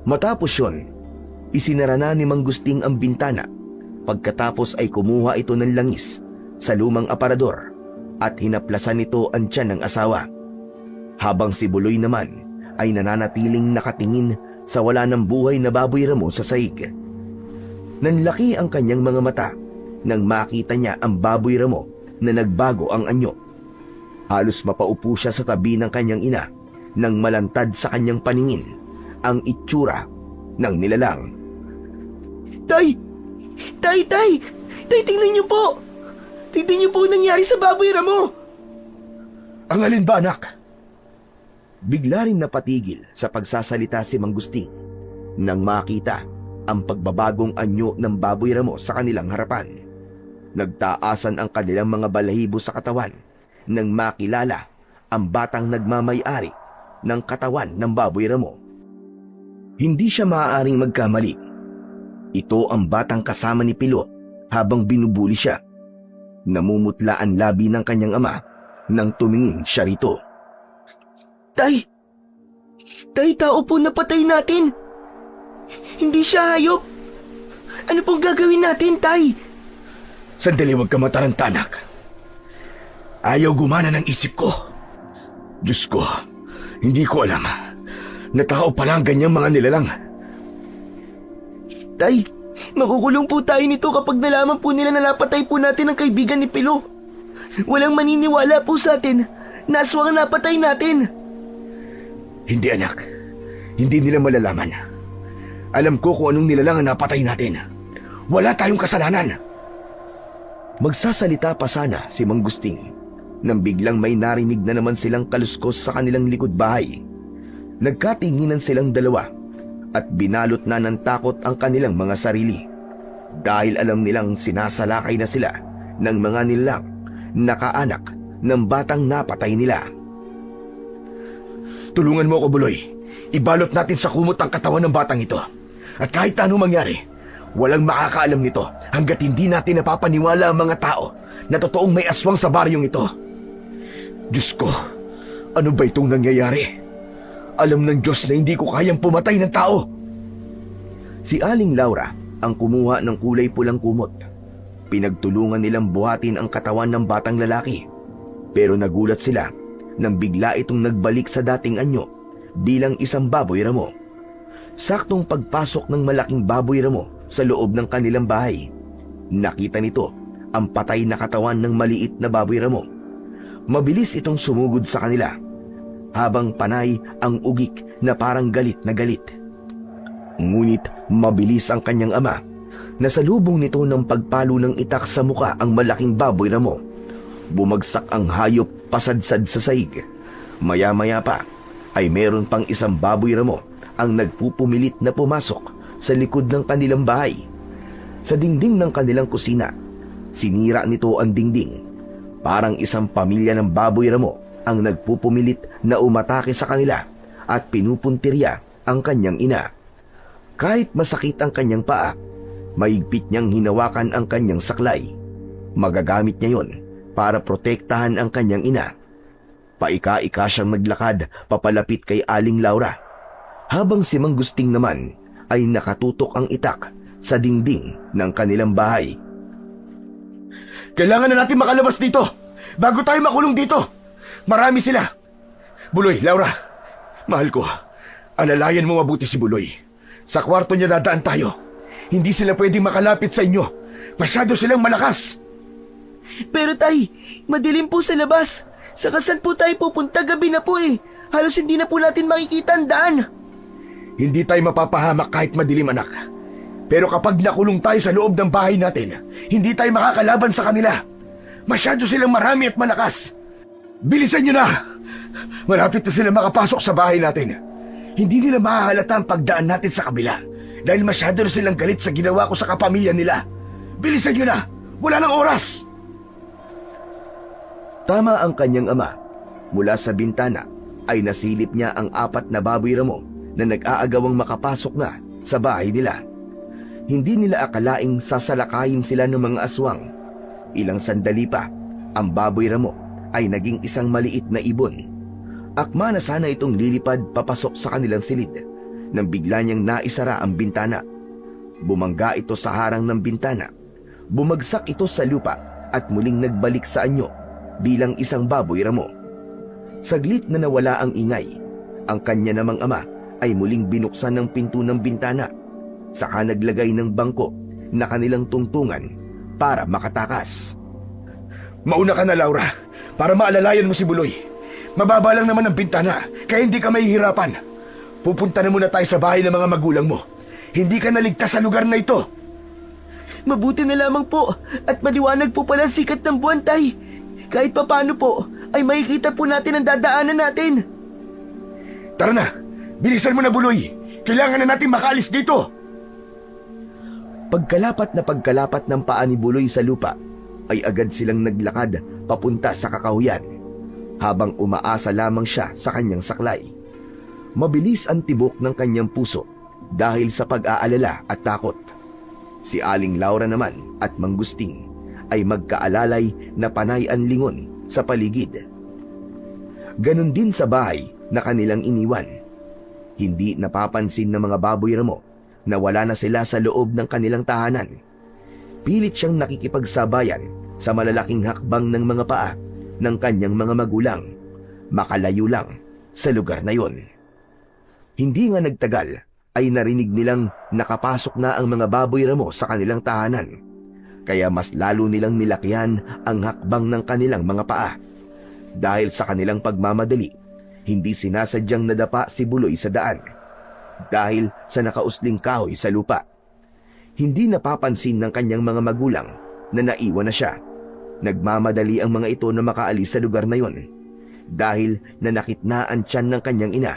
Matapos yun, isinara na ni Mang Gusting ang bintana. Pagkatapos ay kumuha ito ng langis sa lumang aparador at hinaplasan nito ang tiyan ng asawa. Habang si Buloy naman ay nananatiling nakatingin sa wala ng buhay na baboy ramo sa saig. Nanlaki ang kanyang mga mata nang makita niya ang baboy ramo na nagbago ang anyo. Halos mapaupo siya sa tabi ng kanyang ina nang malantad sa kanyang paningin ang itsura ng nilalang. Tay! Tay, Tay! Tay, tingnan niyo po! Tingnan niyo po ang nangyari sa baboy ramo! Ang alin ba, anak? Bigla rin napatigil sa pagsasalita si Mang Gusting nang makita ang pagbabagong anyo ng baboy ramo sa kanilang harapan. Nagtaasan ang kanilang mga balahibo sa katawan nang makilala ang batang nagmamay-ari ng katawan ng baboy ramo. Hindi siya maaaring magkamali. Ito ang batang kasama ni Pilo habang binubuli siya. Namumutla ang labi ng kanyang ama nang tumingin siya rito. Tay! Tay, tao po napatay natin! Hindi siya hayop! Ano pong gagawin natin, Tay? Sandali, huwag ka mataranta, anak. Ayaw gumana ng isip ko. Diyos ko, hindi ko alam na tao pala ang ganyang mga nilalang. Tay, makukulong po tayo nito kapag nalaman po nila na napatay po natin ang kaibigan ni Pilo. Walang maniniwala po sa atin na aswang ang napatay natin. Hindi, anak. Hindi nila malalaman. Alam ko kung anong nilalang ang napatay natin. Wala tayong kasalanan. Magsasalita pa sana si Mang Gusting nang biglang may narinig na naman silang kaluskos sa kanilang likod bahay. Nagkatinginan silang dalawa at binalot na ng takot ang kanilang mga sarili dahil alam nilang sinasalakay na sila ng mga nilalang na kaanak ng batang napatay nila. Tulungan mo ako, Buloy. Ibalot natin sa kumot ang katawan ng batang ito. At kahit anong mangyari, walang makakaalam nito hanggat hindi natin napapaniwala ang mga tao na totoong may aswang sa baryong ito. Diyos ko, ano ba itong nangyayari? Alam ng Diyos na hindi ko kayang pumatay ng tao. Si Aling Laura ang kumuha ng kulay pulang kumot. Pinagtulungan nilang buhatin ang katawan ng batang lalaki. Pero nagulat sila nang bigla itong nagbalik sa dating anyo bilang isang baboy ramo. Saktong pagpasok ng malaking baboy ramo sa loob ng kanilang bahay, nakita nito ang patay na katawan ng maliit na baboy ramo. Mabilis itong sumugod sa kanila habang panay ang ugik na parang galit na galit. Ngunit mabilis ang kanyang ama. Nasalubong nito ng pagpalo ng itak sa muka ang malaking baboy ramo. Bumagsak ang hayop pasadsad sa sahig. Maya-maya pa ay meron pang isang baboy ramo ang nagpupumilit na pumasok sa likod ng kanilang bahay. Sa dingding ng kanilang kusina, sinira nito ang dingding. Parang isang pamilya ng baboy ramo ang nagpupumilit na umatake sa kanila at pinupuntirya ang kanyang ina. Kahit masakit ang kanyang paa, mahigpit niyang hinawakan ang kanyang saklay. Magagamit niya yon para protektahan ang kanyang ina. Paika-ika siyang naglakad papalapit kay Aling Laura, habang si Mang Gusting naman ay nakatutok ang itak sa dingding ng kanilang bahay. Kailangan na natin makalabas dito bago tayo makulong dito. Marami sila. Buloy, Laura, mahal ko, alalayan mo mabuti si Buloy. Sa kwarto niya dadaan tayo. Hindi sila pwedeng makalapit sa inyo. Masyado silang malakas. Pero tay, madilim po sa labas. Saka saan po tayo pupunta? Gabi na po eh. Halos hindi na po natin makikita ang daan. Hindi tayo mapapahamak kahit madilim, anak. Pero kapag nakulong tayo sa loob ng bahay natin, hindi tayo makakalaban sa kanila. Masyado silang marami at malakas. Bilisan nyo na! Malapit na sila makapasok sa bahay natin. Hindi nila mahahalata ang pagdaan natin sa kabila dahil masyado na silang galit sa ginawa ko sa kapamilya nila. Bilisan nyo na! Wala nang oras! Tama ang kanyang ama. Mula sa bintana ay nasilip niya ang 4 na baboy ramo na nag-aagawang makapasok na sa bahay nila. Hindi nila akalaing sasalakayin sila ng mga aswang. Ilang sandali pa, ang baboy ramo ay naging isang maliit na ibon. Akma na sana itong lilipad papasok sa kanilang silid nang bigla niyang naisara ang bintana. Bumangga ito sa harang ng bintana. Bumagsak ito sa lupa at muling nagbalik sa anyo bilang isang baboy ramo. Saglit na nawala ang ingay. Ang kanya namang ama ay muling binuksan ng pinto ng bintana. Saka naglagay ng bangko na kanilang tungtungan para makatakas. Mauna ka na, Laura, para maalalayan mo si Buloy. Mababa lang naman ang bintana, kaya hindi ka mahihirapan. Pupunta na muna tayo sa bahay ng mga magulang mo. Hindi ka naligtas sa lugar na ito. Mabuti na lamang po at maliwanag po pala ang sikat ng buwan, tay. Kahit papano po ay makikita po natin ang dadaanan natin. Tara na, bilisan mo na, Buloy. Kailangan na natin makaalis dito. Pagkalapat ng paa ni Buloy sa lupa, ay agad silang naglakad papunta sa kakahuyan, habang umaasa lamang siya sa kanyang saklay. Mabilis ang tibok ng kanyang puso dahil sa pag-aalala at takot. Si Aling Laura naman at Mang Gusting ay magkaalalay na panay ang lingon sa paligid. Ganon din sa bahay na kanilang iniwan. Hindi napapansin ng mga baboy ramo na wala na sila sa loob ng kanilang tahanan. Pilit siyang nakikipagsabayan sa malalaking hakbang ng mga paa ng kanyang mga magulang, makalayo lang sa lugar na yon. Hindi nga nagtagal ay narinig nilang nakapasok na ang mga baboy ramo sa kanilang tahanan, kaya mas lalo nilang nilakihan ang hakbang ng kanilang mga paa. Dahil sa kanilang pagmamadali, hindi sinasadyang nadapa si Buloy sa daan dahil sa nakausling kahoy sa lupa. Hindi napapansin ng kanyang mga magulang na naiwan na siya. Nagmamadali ang mga ito na makaalis sa lugar na yon dahil nanakit na ang tiyan ng kanyang ina.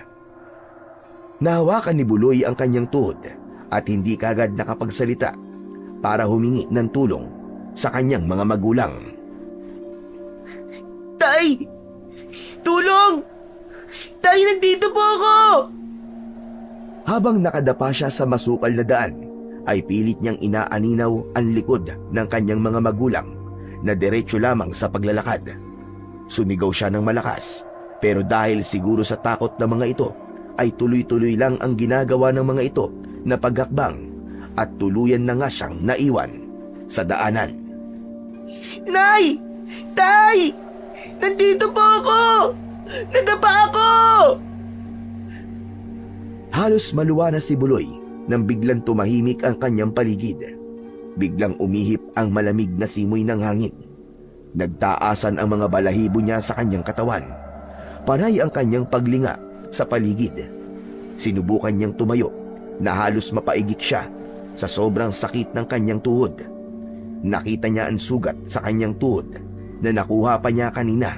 Nahawakan ni Buloy ang kanyang tuhod at hindi kagad nakapagsalita para humingi ng tulong sa kanyang mga magulang. Tay! Tulong! Tay, nandito po ako! Habang nakadapa siya sa masukal na daan, ay pilit niyang inaaninaw ang likod ng kanyang mga magulang na diretso lamang sa paglalakad. Sumigaw siya ng malakas, pero dahil siguro sa takot ng mga ito, ay tuloy-tuloy lang ang ginagawa ng mga ito na paghakbang at tuluyan na nga siyang naiwan sa daanan. Nay! Tay! Nandito po ako! Nadapa ako! Halos maluwa na si Buloy nang biglang tumahimik ang kanyang paligid. Biglang umihip ang malamig na simoy ng hangin. Nagtaasan ang mga balahibo niya sa kanyang katawan. Panay ang kanyang paglinga sa paligid. Sinubukan niyang tumayo, na halos mapaigik siya sa sobrang sakit ng kanyang tuhod. Nakita niya ang sugat sa kanyang tuhod na nakuha pa niya kanina.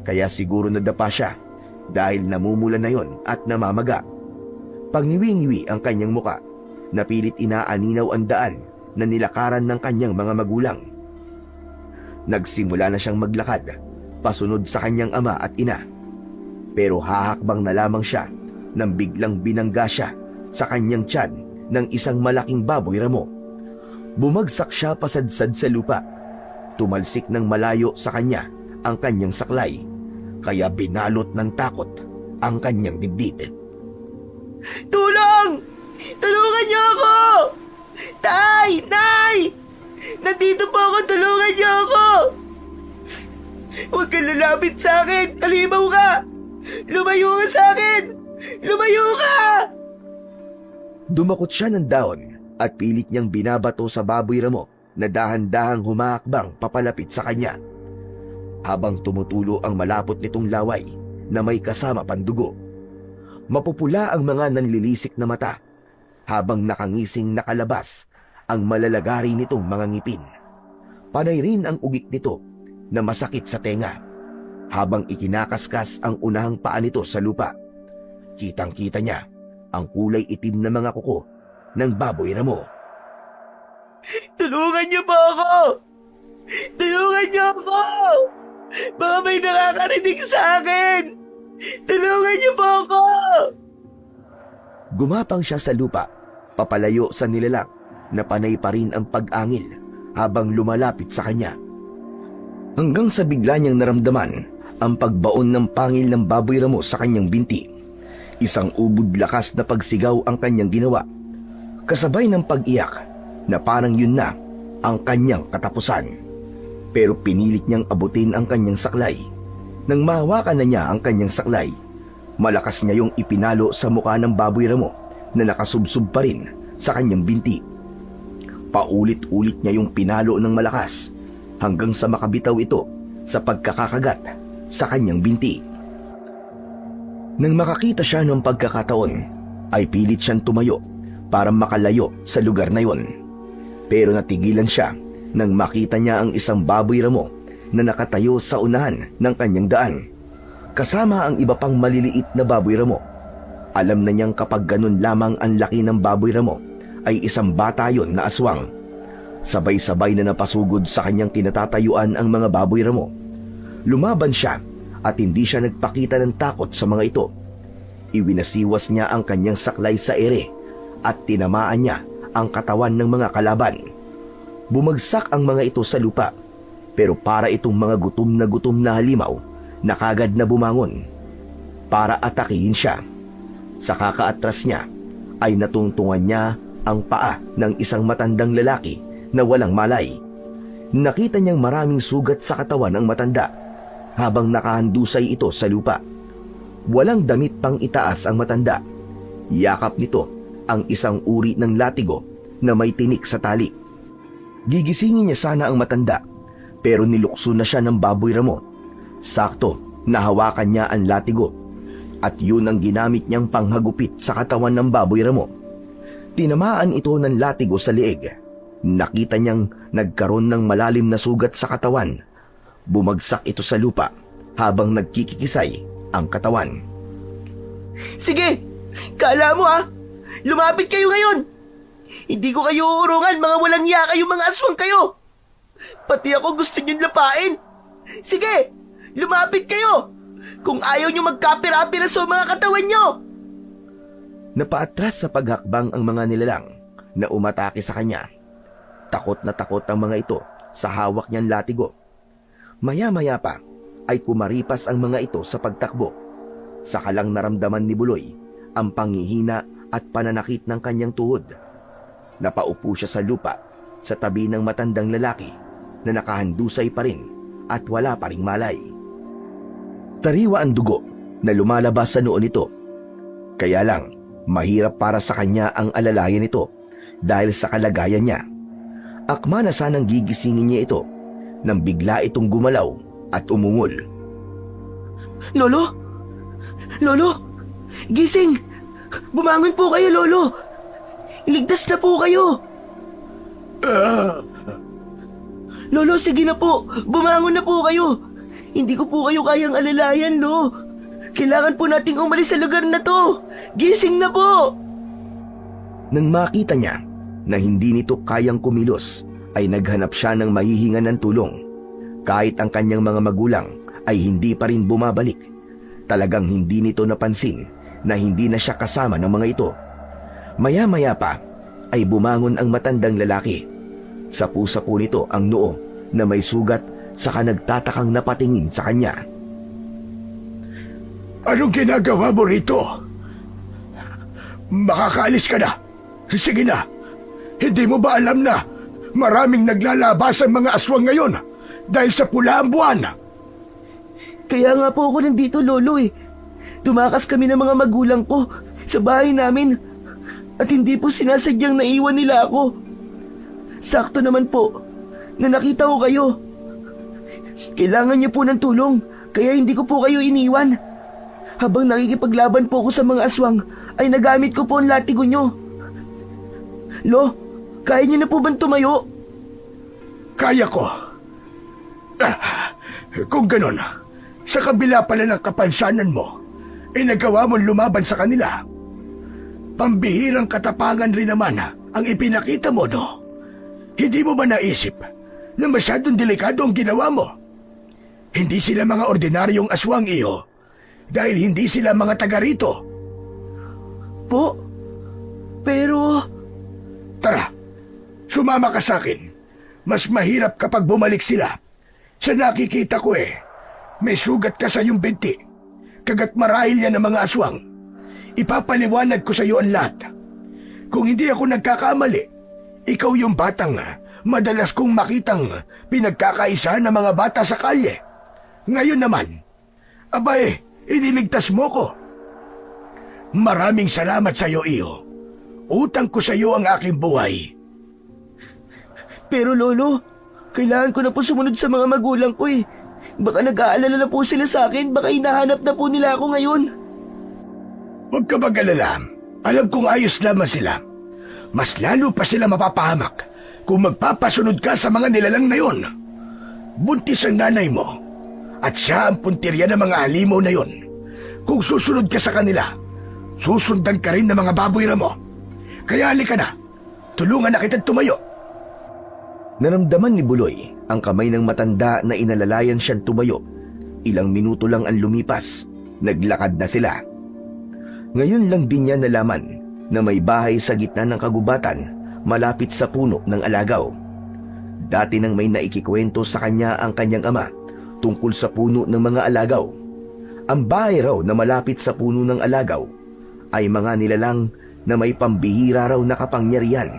Kaya siguro nadapa siya dahil namumula na yon at namamaga. Pangiwi-ngiwi ang kanyang muka na pilit inaaninaw ang daan na nilakaran ng kanyang mga magulang. Nagsimula na siyang maglakad pasunod sa kanyang ama at ina. Pero hahakbang na lamang siya nang biglang binangga siya sa kanyang tiyan ng isang malaking baboy ramo. Bumagsak siya pasadsad sa lupa. Tumalsik ng malayo sa kanya ang kanyang saklay, kaya binalot ng takot ang kanyang dibdib. Tulong! Tulungan niyo ako! Tay! Nay! Nandito po ako! Tulungan niyo ako! Huwag kang lalapit sa akin! Halimaw ka! Lumayo ka sa akin! Lumayo ka! Dumakot siya ng dahon at pilit niyang binabato sa baboy ramo na dahan-dahang humakbang papalapit sa kanya. Habang tumutulo ang malapot nitong laway na may kasama pandugo. Mapupula ang mga nanlilisik na mata habang nakangising nakalabas ang malalagari nitong mga ngipin. Panay rin ang ugik nito na masakit sa tenga habang ikinakaskas ang unahang paa nito sa lupa. Kitang-kita niya ang kulay itim na mga kuko ng baboy ramo. Tulungan niyo po ako! Tulungan niyo ako! Baka may nakakarinig sa akin! Tulungan niyo po ako! Gumapang siya sa lupa, papalayo sa nilalang na panay pa rin ang pag-angil habang lumalapit sa kanya. Hanggang sa bigla niyang naramdaman ang pagbaon ng pangil ng baboy ramo sa kanyang binti. Isang ubod lakas na pagsigaw ang kanyang ginawa, kasabay ng pag-iyak na parang yun na ang kanyang katapusan. Pero pinilit niyang abutin ang kanyang saklay. Nang mahawakan na niya ang kanyang saklay, malakas niya yung ipinalo sa mukha ng baboy ramo na nakasubsob pa rin sa kanyang binti. Paulit-ulit niya yung pinalo ng malakas hanggang sa makabitaw ito sa pagkakakagat sa kanyang binti. Nang makakita siya ng pagkakataon, ay pilit siyang tumayo para makalayo sa lugar na yon. Pero natigilan siya nang makita niya ang isang baboy ramo na nakatayo sa unahan ng kanyang daan, kasama ang iba pang maliliit na baboy ramo. Alam na niyang kapag ganun lamang ang laki ng baboy ramo, ay isang bata yon na aswang. Sabay-sabay na napasugod sa kanyang kinatatayuan ang mga baboy ramo. Lumaban siya at hindi siya nagpakita ng takot sa mga ito. Iwinasiwas niya ang kanyang saklay sa ere at tinamaan niya ang katawan ng mga kalaban. Bumagsak ang mga ito sa lupa, pero para itong mga gutom na halimaw na kagad na bumangon para atakihin siya. Sa kakaatras niya ay natungtungan niya ang paa ng isang matandang lalaki na walang malay. Nakita niyang maraming sugat sa katawan ng matanda habang nakahandusay ito sa lupa. Walang damit pang itaas ang matanda. Yakap nito ang isang uri ng latigo na may tinik sa tali. Gigisingin niya sana ang matanda, pero nilukso na siya ng baboy ramo. Sakto, nahawakan niya ang latigo, at yun ang ginamit niyang panghagupit sa katawan ng baboy ramo. Tinamaan ito ng latigo sa leeg. Nakita niyang nagkaroon ng malalim na sugat sa katawan. Bumagsak ito sa lupa habang nagkikikisay ang katawan. Sige! Kala mo lumapit kayo ngayon! Hindi ko kayo uurungan, mga walang iya kayo, mga aswang kayo! Pati ako gusto niyong lapain! Sige! Lumapit kayo! Kung ayaw niyo magkapira-pira sa mga katawan niyo! Napaatras sa paghakbang ang mga nilalang na umatake sa kanya. Takot na takot ang mga ito sa hawak niyang latigo. Maya-maya pa ay kumaripas ang mga ito sa pagtakbo. Saka lang naramdaman ni Buloy ang panghihina at pananakit ng kanyang tuhod. Napaupo siya sa lupa sa tabi ng matandang lalaki na nakahandusay pa rin at wala pa ring malay. Sariwa ang dugo na lumalabas sa noo nito. Kaya lang, mahirap para sa kanya ang alalayan nito dahil sa kalagayan niya. Akma na sanang gigisingin niya ito nang bigla itong gumalaw at umungol. Lolo! Lolo! Gising! Bumangon po kayo, Lolo! Ligtas na po kayo! Lolo, sige na po! Bumangon na po kayo! Hindi ko po kayo kayang alalayan, Lo! Kailangan po nating umalis sa lugar na to! Gising na po! Nang makita niya na hindi nito kayang kumilos, ay naghanap siya ng mahihingan ng tulong. Kahit ang kanyang mga magulang ay hindi pa rin bumabalik. Talagang hindi nito napansin na hindi na siya kasama ng mga ito. Maya-maya pa ay bumangon ang matandang lalaki. Sapu-sapu nito ang noo na may sugat, saka nagtatakang napatingin sa kanya. Anong ginagawa mo rito? Makakaalis ka na. Sige na. Hindi mo ba alam na maraming naglalabas ang mga aswang ngayon dahil sa pula ang buwan? Kaya nga po ako nandito, Lolo eh. Tumakas kami ng mga magulang ko sa bahay namin at hindi po sinasadyang naiwan nila ako. Sakto naman po na nakita ko kayo. Kailangan niyo po ng tulong kaya hindi ko po kayo iniwan. Habang nakikipaglaban po ako sa mga aswang ay nagamit ko po ang latigo niyo. Lo, kaya niyo na po bang tumayo? Kaya ko. Kung ganon, sa kabila pala ng kapansanan mo, nagawa mong lumaban sa kanila. Pambihirang katapangan rin naman ang ipinakita mo, no? Hindi mo ba naisip na masyadong delikado ang ginawa mo? Hindi sila mga ordinaryong aswang, iyo, dahil hindi sila mga taga rito. Po, pero... Tara, sumama ka sa akin. Mas mahirap kapag bumalik sila. Sa nakikita ko may sugat ka sa iyong binti. Kagat marahil yan ng mga aswang. Ipapaliwanag ko sa iyo ang lahat. Kung hindi ako nagkakamali, ikaw yung batang madalas kong makitang pinagkakaisa ng mga bata sa kalye. Ngayon naman, abay, iniligtas mo ko. Maraming salamat sa iyo, iyo. Utang ko sa iyo ang aking buhay. Pero Lolo, kailangan ko na po sumunod sa mga magulang ko eh. Baka nag-aalala na po sila sa akin, baka hinahanap na po nila ako ngayon. Huwag ka mag-alala. Alam kong ayos lamang sila. Mas lalo pa sila mapapahamak kung magpapasunod ka sa mga nilalang na yon. Buntis ang nanay mo at siya ang puntirya ng mga halimaw na yon. Kung susunod ka sa kanila, susundan ka rin ng mga baboy mo. Kaya halika na, tulungan na kitang tumayo. Naramdaman ni Buloy ang kamay ng matanda na inalalayan siyang tumayo. Ilang minuto lang ang lumipas, naglakad na sila. Ngayon lang din niya nalaman na may bahay sa gitna ng kagubatan malapit sa puno ng alagaw. Dati nang may naikikwento sa kanya ang kanyang ama tungkol sa puno ng mga alagaw. Ang bahay raw na malapit sa puno ng alagaw ay mga nilalang na may pambihira raw na kapangyarihan.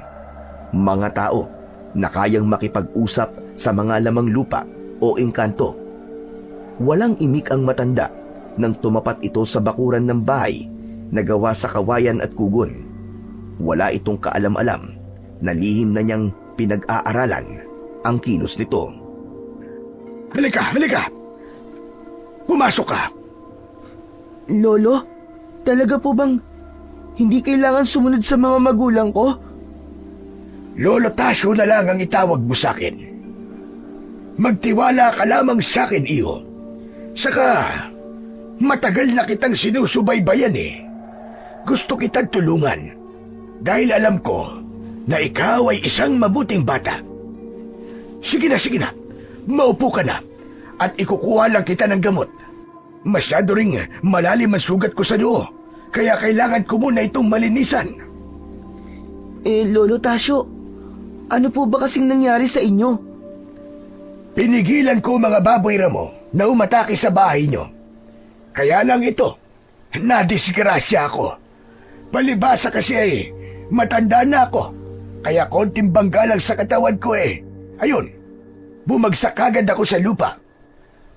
Mga tao na kayang makipag-usap sa mga lamang lupa o engkanto. Walang imik ang matanda nang tumapat ito sa bakuran ng bahay na gawa sa kawayan at kugon. Wala itong kaalam-alam na lihim na niyang pinag-aaralan ang kilos nito. Halika, halika! Pumasok ka! Lolo, talaga po bang hindi kailangan sumunod sa mga magulang ko? Lolo Tasyo na lang ang itawag mo sa akin. Magtiwala ka lamang sa akin, iyo. Saka, matagal na kitang sinusubaybayan Gusto kitang tulungan dahil alam ko na ikaw ay isang mabuting bata. Sige na, maupo ka na at ikukuha lang kita ng gamot. Masyado ring malalim ang sugat ko sa noo, kaya kailangan ko muna itong malinisan. Lolo Tasyo, ano po ba kasing nangyari sa inyo? Pinigilan ko mga baboy mo na umatake sa bahay nyo. Kaya lang ito, nadisgrasya ako. Palibasa kasi matanda na ako, kaya konting bangga lang sa katawan ko Ayun, bumagsak agad ako sa lupa.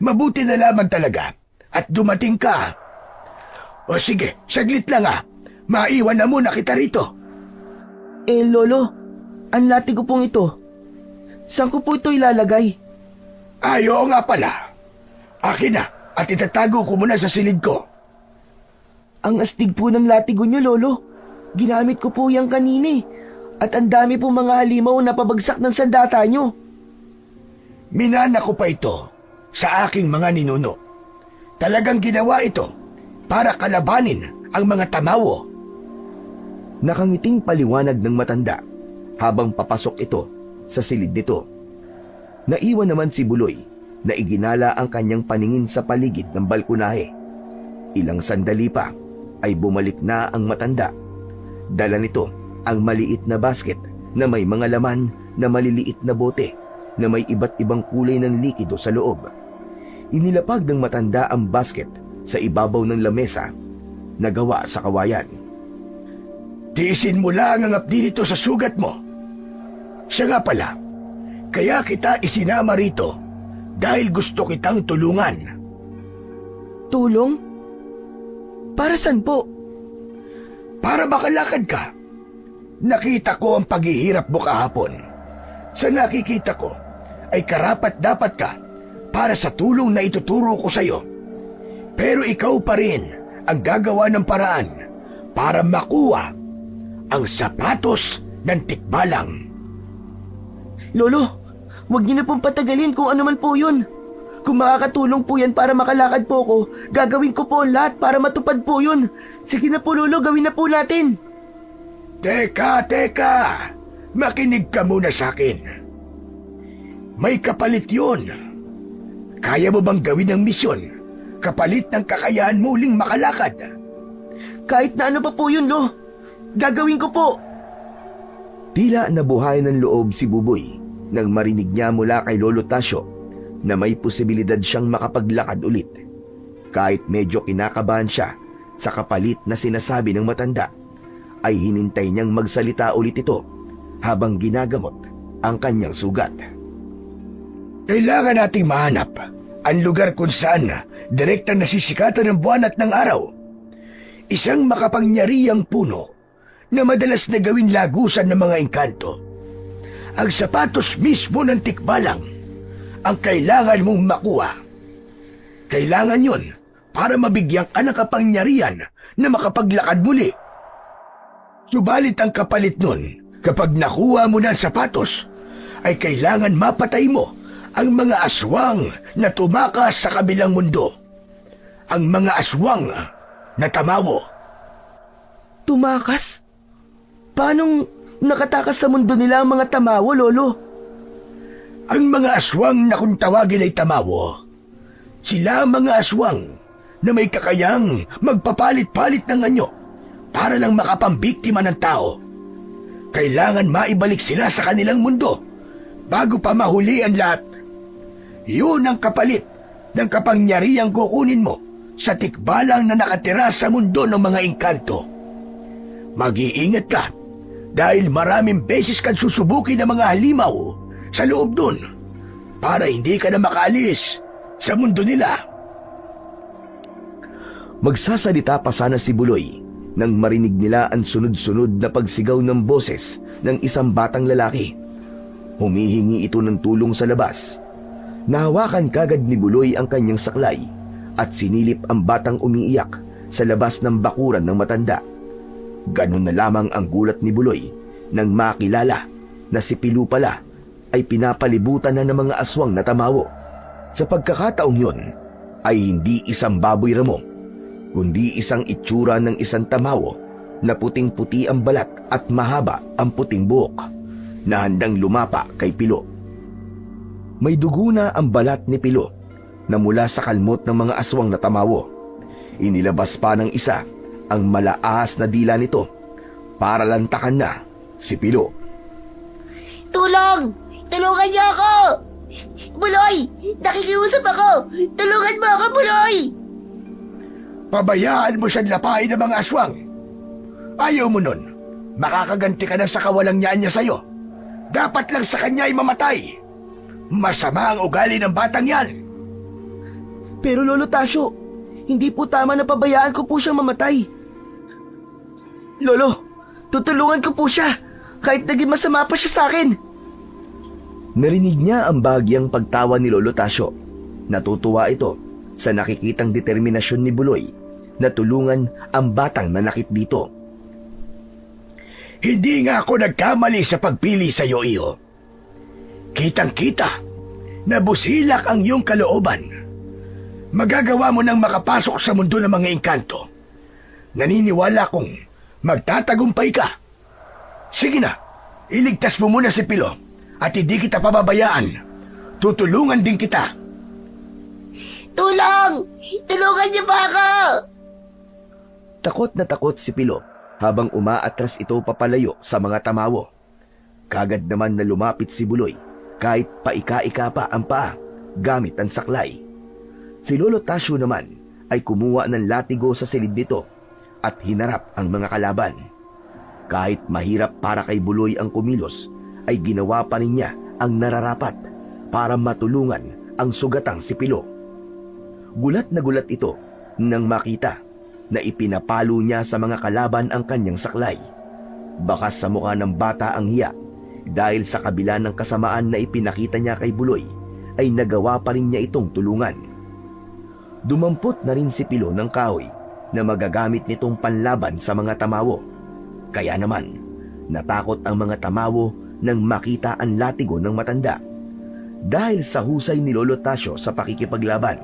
Mabuti na lamang talaga at dumating ka. O sige, saglit lang maiwan na muna kita rito. Lolo, ang latigo pong ito. Saan ko po ito ilalagay? Oo nga pala. Akin na at itatago ko muna sa silid ko. Ang astig po ng latigo niyo, Lolo. Ginamit ko po yung kanini. At ang dami po mga halimaw na pabagsak ng sandata nyo. Minana ko pa ito sa aking mga ninuno. Talagang ginawa ito para kalabanin ang mga tamawo. Nakangiting paliwanag ng matanda habang papasok ito sa silid nito. Naiwan naman si Buloy na iginala ang kanyang paningin sa paligid ng balkonahe. Ilang sandali pa ay bumalik na ang matanda. Dala nito ang maliit na basket na may mga laman na maliliit na bote na may iba't ibang kulay ng likido sa loob. Inilapag ng matanda ang basket sa ibabaw ng lamesa na gawa sa kawayan. Tiisin mo lang ang apdi nito sa sugat mo. Siya nga pala, kaya kita isinama rito dahil gusto kitang tulungan. Tulong? Para saan po? Para makalakad ka. Nakita ko ang paghihirap mo kahapon. Sa nakikita ko ay karapat-dapat ka para sa tulong na ituturo ko sa iyo. Pero ikaw pa rin ang gagawa ng paraan para makuha ang sapatos ng tikbalang. Lolo, huwag niyo na pong patagalin kung ano man po yun. Kung makakatulong po yan para makalakad po ko, gagawin ko po ang lahat para matupad po yun. Sige na po, Lolo, gawin na po natin. Teka! Makinig ka muna sa akin. May kapalit yun. Kaya mo bang gawin ang misyon? Kapalit ng kakayahan mo uling makalakad. Kahit na ano pa po yun, Lo. Gagawin ko po. Tila nabuhay ng loob si Buboy nang marinig niya mula kay Lolo Tasyo na may posibilidad siyang makapaglakad ulit. Kahit medyo kinakabahan siya sa kapalit na sinasabi ng matanda, ay hinintay niyang magsalita ulit ito habang ginagamot ang kanyang sugat. Kailangan nating mahanap ang lugar kung saan direktang nasisikatan ng buwan at ng araw. Isang makapangyarihang puno na madalas na gawin lagusan ng mga engkanto. Ang sapatos mismo ng tikbalang ang kailangan mong makuha. Kailangan yon para mabigyan ka ng kapangyarihan na makapaglakad muli. Subalit ang kapalit nun, kapag nakuha mo na ang sapatos, ay kailangan mapatay mo ang mga aswang na tumakas sa kabilang mundo. Ang mga aswang na tamawo. Tumakas? Paanong nakatakas sa mundo nila ang mga tamawo, Lolo? Ang mga aswang na kung tawagin ay tamawo, sila ang mga aswang na may kakayang magpapalit-palit ng anyo para lang makapambiktima ng tao. Kailangan maibalik sila sa kanilang mundo bago pa mahuli ang lahat. Yun ang kapalit ng kapangyarihang kukunin mo sa tikbalang na nakatira sa mundo ng mga engkanto. Mag-iingat ka dahil maraming beses kang susubukin ng mga halimaw sa loob dun para hindi ka na makaalis sa mundo nila. Magsasalita pa sana si Buloy nang marinig nila ang sunod-sunod na pagsigaw ng boses ng isang batang lalaki. Humihingi ito ng tulong sa labas. Nahawakan kagad ni Buloy ang kanyang saklay at sinilip ang batang umiiyak sa labas ng bakuran ng matanda. Ganun na lamang ang gulat ni Buloy nang makilala na si Pilu pala ay pinapalibutan na ng mga aswang na tamawo. Sa pagkakataong yun ay hindi isang baboy ramo, kundi isang itsura ng isang tamawo na puting-puti ang balat at mahaba ang puting buhok na handang lumapa kay Pilo. May dugo na ang balat ni Pilo na mula sa kalmot ng mga aswang na tamawo. Inilabas pa ng isa ang malaahas na dila nito para lantakan na si Pilo. Tulong! Tulungan niyo ako! Buloy! Nakikiusap ako! Tulungan mo ako, Buloy! Pabayaan mo siyang lapain ng mga aswang. Ayaw mo nun. Makakaganti ka na sa kawalang niyaan niya sa'yo. Dapat lang sa kanya ay mamatay. Masama ang ugali ng batang yan. Pero Lolo Tasyo, hindi po tama na pabayaan ko po siyang mamatay. Lolo, tutulungan ko po siya kahit naging masama pa siya sa akin. Narinig niya ang bahagyang pagtawa ni Lolo Tasyo. Natutuwa ito sa nakikitang determinasyon ni Buloy na tulungan ang batang nanakit dito. Hindi nga ako nagkamali sa pagpili sa iyo, iho. Kitang-kita na busilak ang iyong kalooban. Magagawa mo nang makapasok sa mundo ng mga engkanto. Naniniwala kong magtatagumpay ka. Sige na, iligtas mo muna si Pilo at hindi kita pababayaan. Tutulungan din kita. Tulong! Tulungan niyo ba ako? Takot na takot si Pilo habang umaatras ito papalayo sa mga tamawo. Kagad naman na lumapit si Buloy kahit paika-ika pa ang paa gamit ang saklay. Si Lolo Tasyo naman ay kumuha ng latigo sa silid nito at hinarap ang mga kalaban. Kahit mahirap para kay Buloy ang kumilos, ay ginawa pa rin niya ang nararapat para matulungan ang sugatang si Pilo. Gulat na gulat ito nang makita na ipinapalo niya sa mga kalaban ang kanyang saklay. Bakas sa mukha ng bata ang hiya dahil sa kabila ng kasamaan na ipinakita niya kay Buloy, ay nagawa pa rin niya itong tulungan. Dumampot na rin si Pilo ng kahoy na magagamit nitong panlaban sa mga tamawo. Kaya naman, natakot ang mga tamawo nang makita ang latigo ng matanda. Dahil sa husay ni Lolo Tasyo sa pakikipaglaban,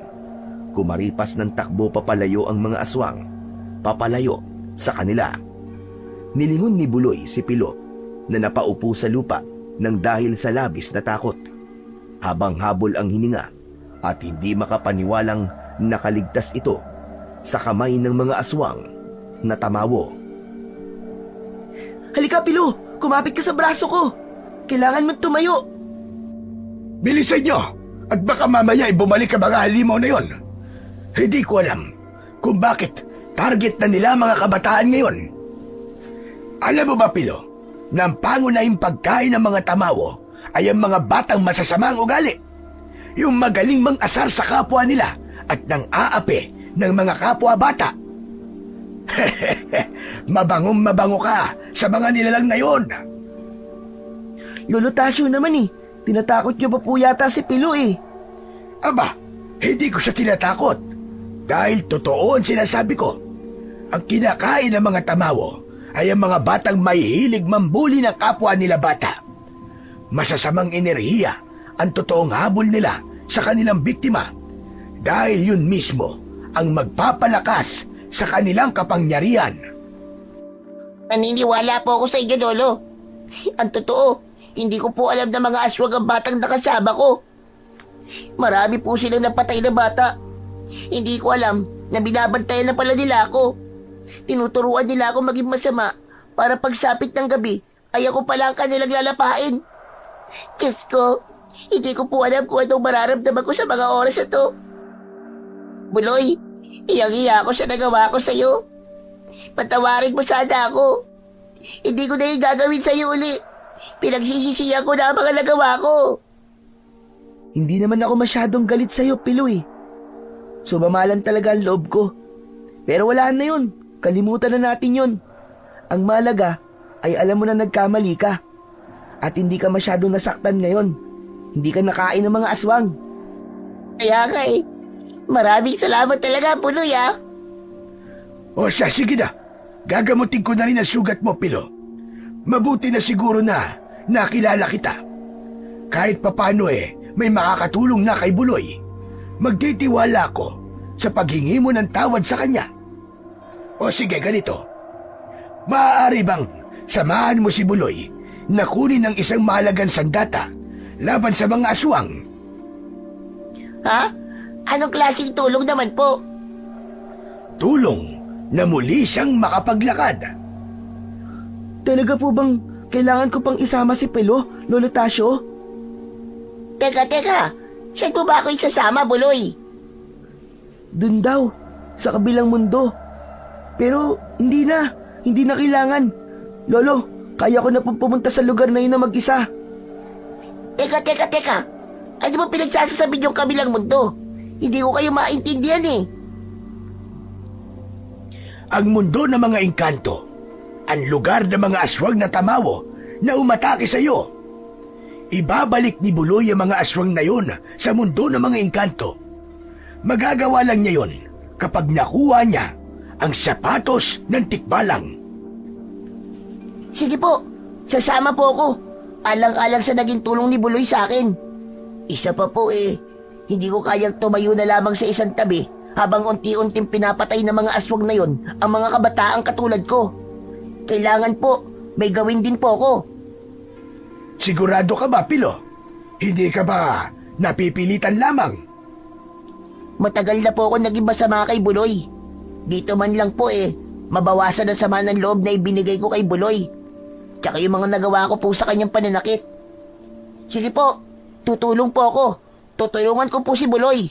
kumaripas ng takbo papalayo ang mga aswang, papalayo sa kanila. Nilingon ni Buloy si Pilo na napaupo sa lupa nang dahil sa labis na takot. Habang habol ang hininga at hindi makapaniwalang nakaligtas ito sa kamay ng mga aswang na tamawo. Halika, Pilo! Kumapit ka sa braso ko! Kailangan mo tumayo! Bilisan nyo! At baka mamaya ay bumalik ang mga halimaw na yon. Hindi ko alam kung bakit target na nila mga kabataan ngayon. Alam mo ba, Pilo, na ang pangunahing pagkain ng mga tamawo ay ang mga batang masasamang ugali. Yung magaling mang-asar sa kapwa nila at nang aapi ng mga kapwa bata. Mabangong mabango ka sa mga nilalang na yon. Lolo Tasyo naman eh. Tinatakot niyo pa po yata si Pilo eh. Aba, hindi ko siya tinatakot. Dahil totoo ang sinasabi ko. Ang kinakain ng mga tamawo ay ang mga batang may hilig mambuli ng kapwa nila bata. Masasamang enerhiya ang totoong habol nila sa kanilang biktima. Dahil yun mismo ang magpapalakas sa kanilang kapangyarihan. Naniniwala po ako sa inyo, Lolo. Ang totoo, hindi ko po alam na mga aswang ang batang nakasama ko. Marami po silang napatay na bata. Hindi ko alam na binabantayan na pala nila ako. Tinuturuan nila ako maging masama para pagsapit ng gabi ay ako pala ang kanilang lalapain. Diyos ko, hindi ko po alam kung anong mararamdaman ko sa mga oras na to. Buloy, iyang-iya ako sa nagawa ko sa'yo. Patawarin mo sana ako. Hindi ko na yung gagawin sa'yo uli. Pinagsisisihan ko na ang mga nagawa ko. Hindi naman ako masyadong galit sa'yo, Pilo eh. Sumamalan talaga ang loob ko. Pero wala na yun. Kalimutan na natin yun. Ang malaga ay alam mo na nagkamali ka. At hindi ka masyadong nasaktan ngayon. Hindi ka nakain ng mga aswang. Kaya nga eh. Maraming salamat talaga, Buloy ah. O siya, sige na. Gagamutin ko na rin ang sugat mo, Pilo. Mabuti na siguro na nakilala kita. Kahit papano may makakatulong na kay Buloy. Magtitiwala ako sa paghingi mo ng tawad sa kanya. O sige, ganito. Maaari bang samahan mo si Buloy na kunin ng isang mahalagang sandata laban sa mga aswang? Ha? Anong klaseng tulong naman po? Tulong na muli siyang makapaglakad. Talaga po bang kailangan ko pang isama si Pilo, Lolo Tasyo? Teka. Saan mo ba ako isasama, Buloy? Dun daw, sa kabilang mundo. Pero hindi na kailangan. Lolo, kaya ko na pong pumunta sa lugar na yun na mag-isa. Teka. Ano ba pinagsasasabi niyong kabilang mundo? Hindi ko kayo maintindihan eh. Ang mundo ng mga engkanto, ang lugar ng mga aswang na tamawo na umatake sa iyo. Ibabalik ni Buloy ang mga aswang na yon sa mundo ng mga engkanto. Magagawa lang niya yon kapag nakuha niya ang sapatos ng tikbalang. Sige po, sasama po ako. Alang-alang sa naging tulong ni Buloy sa akin. Isa pa po hindi ko kayang tumayo na lamang sa isang tabi habang unti-unting pinapatay ng mga aswang na yon ang mga kabataang katulad ko. Kailangan po, may gawin din po ako. Sigurado ka ba, Pilo? Hindi ka ba napipilitan lamang? Matagal na po ako naging masama kay Buloy. Dito man lang po mabawasan ang sama ng loob na ibinigay ko kay Buloy. Tsaka yung mga nagawa ko po sa kanyang pananakit. Sige po, tutulong po ako. Tutulungan ko po si Buloy.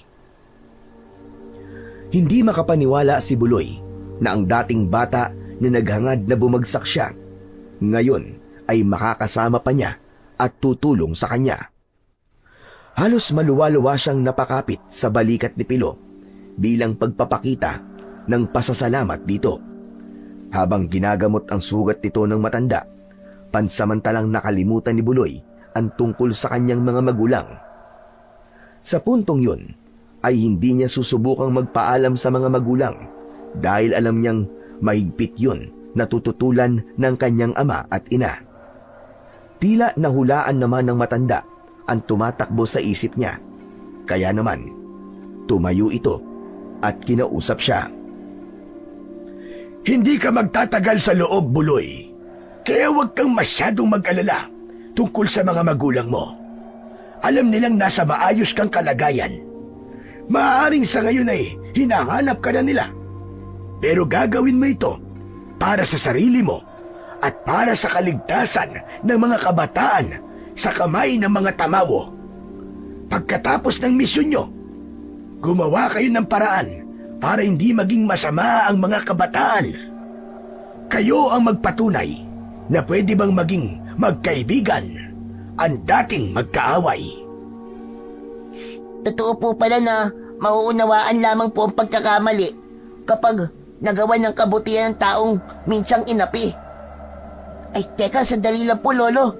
Hindi makapaniwala si Buloy na ang dating bata na naghangad na bumagsak siya, ngayon ay makakasama pa niya at tutulong sa kanya. Halos maluwa-luwa siyang napakapit sa balikat ni Pilo bilang pagpapakita ng pasasalamat dito. Habang ginagamot ang sugat nito ng matanda, pansamantalang nakalimutan ni Buloy ang tungkol sa kanyang mga magulang. Sa puntong yun, ay hindi niya susubukang magpaalam sa mga magulang dahil alam niyang mahigpit yun na tututulan ng kanyang ama at ina. Tila nahulaan naman ng matanda ang tumatakbo sa isip niya. Kaya naman, tumayo ito at kinausap siya. Hindi ka magtatagal sa loob, Buloy. Kaya huwag kang masyadong mag-alala tungkol sa mga magulang mo. Alam nilang nasa maayos kang kalagayan. Maaaring sa ngayon ay hinahanap ka na nila. Pero gagawin mo ito para sa sarili mo at para sa kaligtasan ng mga kabataan sa kamay ng mga tamawo. Pagkatapos ng misyon nyo, gumawa kayo ng paraan para hindi maging masama ang mga kabataan. Kayo ang magpatunay na pwede bang maging magkaibigan ang dating magkaaway. Totoo po pala na mauunawaan lamang po ang pagkakamali kapag nagawa ng kabutihan ng taong minsang inapi. Ay, teka, sandali lang po, Lolo.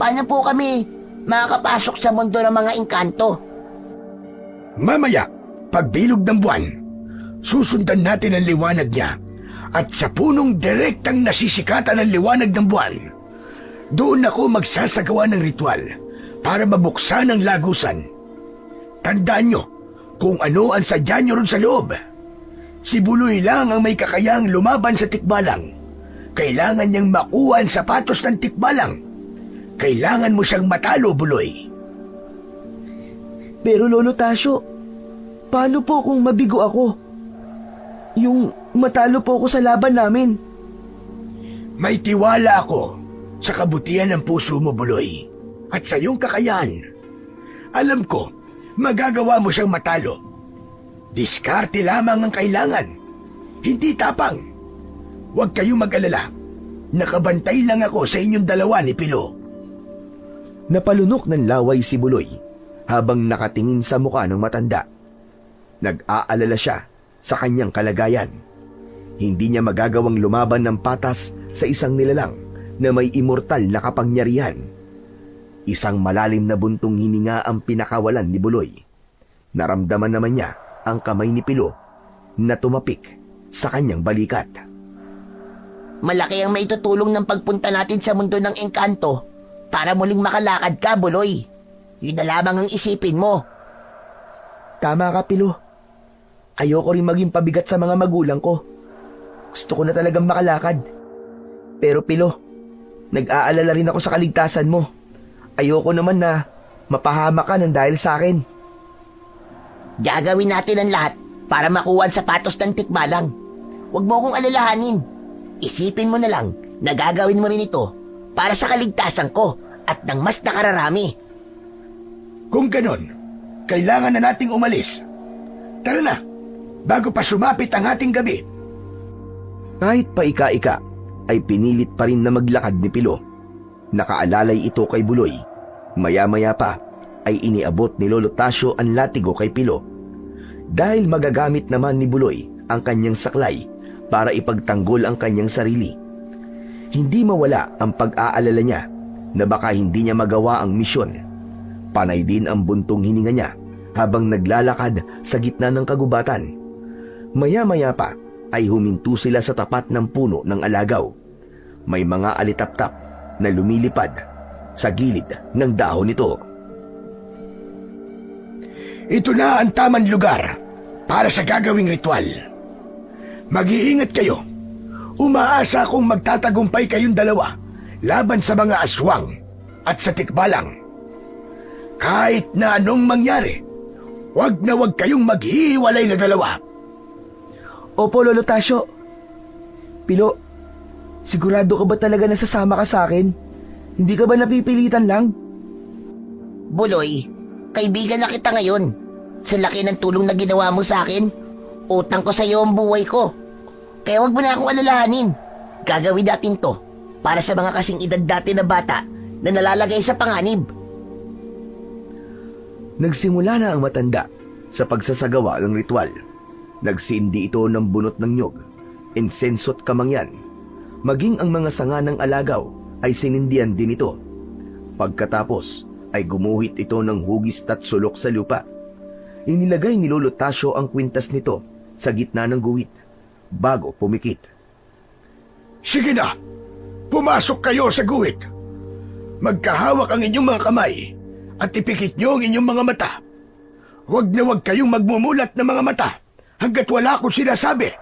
Paano po kami makakapasok sa mundo ng mga engkanto? Mamaya, pagbilog ng buwan, susundan natin ang liwanag niya at sa punong direktang nasisikatan ng liwanag ng buwan, doon ako magsasagawa ng ritual para mabuksan ang lagusan. Tandaan nyo kung ano ang sadya nyo ron sa loob. Si Buloy lang ang may kakayang lumaban sa tikbalang. Kailangan niyang makuha ang sapatos ng tikbalang. Kailangan mo siyang matalo, Buloy. Pero Lolo Tasyo, paano po kung mabigo ako? Yung matalo po ako sa laban namin. May tiwala ako sa kabutihan ng puso mo, Buloy. At sa iyong kakayahan. Alam ko, magagawa mo siyang matalo. Diskarte lamang ang kailangan. Hindi tapang. Huwag kayong mag-alala. Nakabantay lang ako sa inyong dalawa ni Pilo. Napalunok ng laway si Buloy habang nakatingin sa mukha ng matanda. Nag-aalala siya sa kanyang kalagayan. Hindi niya magagawang lumaban ng patas sa isang nilalang na may immortal na kapangyarihan. Isang malalim na buntong hininga ang pinakawalan ni Buloy. Naramdaman naman niya ang kamay ni Pilo na tumapik sa kanyang balikat. Malaki ang maitutulong ng pagpunta natin sa mundo ng engkanto para muling makalakad ka, Buloy. Yun na lamang ang isipin mo. Tama ka, Pilo. Ayoko rin maging pabigat sa mga magulang ko. Gusto ko na talagang makalakad. Pero Pilo, nag-aalala rin ako sa kaligtasan mo. Ayoko naman na mapahama ka ng dahil sa akin. Gagawin natin ang lahat para makuha ang sapatos ng tikbalang. Huwag mo akong alalahanin. Isipin mo na lang na gagawin mo rin ito para sa kaligtasan ko at ng mas nakararami. Kung ganon, kailangan na nating umalis. Tara na, bago pa sumapit ang ating gabi. Kahit pa ika-ika, ay pinilit pa rin na maglakad ni Pilo. Nakaalalay ito kay Buloy. Maya-maya pa ay iniabot ni Lolo Tasyo ang latigo kay Pilo. Dahil magagamit naman ni Buloy ang kanyang saklay para ipagtanggol ang kanyang sarili. Hindi mawala ang pag-aalala niya na baka hindi niya magawa ang misyon. Panay din ang buntong hininga niya habang naglalakad sa gitna ng kagubatan. Maya-maya pa ay huminto sila sa tapat ng puno ng alagaw. may mga alitaptap na lumilipad sa gilid ng dahon nito. Ito na ang tamang lugar para sa gagawing ritual. Mag-iingat kayo. Umaasa akong magtatagumpay kayong dalawa laban sa mga aswang at sa tikbalang. Kahit na anong mangyari, wag na wag kayong maghihiwalay na dalawa. Opo, Lolo Tasyo. Pilo, sigurado ka ba talaga na sasama ka sa akin? Hindi ka ba napipilitan lang? Buloy, kaibigan na kita ngayon. Sa laki ng tulong na ginawa mo sa akin, utang ko sa iyo ang buhay ko. Kaya wag mo na akong alalahanin. Gagawin natin to para sa mga kasing edad dati na bata na nalalagay sa panganib. Nagsimula na ang matanda sa pagsasagawa ng ritual. Nagsindi ito ng bunot ng nyog, insenso't kamangyan. Maging ang mga sanga ng alagaw ay sinindihan din ito. Pagkatapos ay gumuhit ito ng hugis at sulok sa lupa. Inilagay ni Lolo Tasyo ang kwintas nito sa gitna ng guhit bago pumikit. Sige na, pumasok kayo sa guhit. Magkahawak ang inyong mga kamay at ipikit nyo ang inyong mga mata. Huwag na huwag kayong magmumulat ng mga mata hanggat wala akong sinasabi.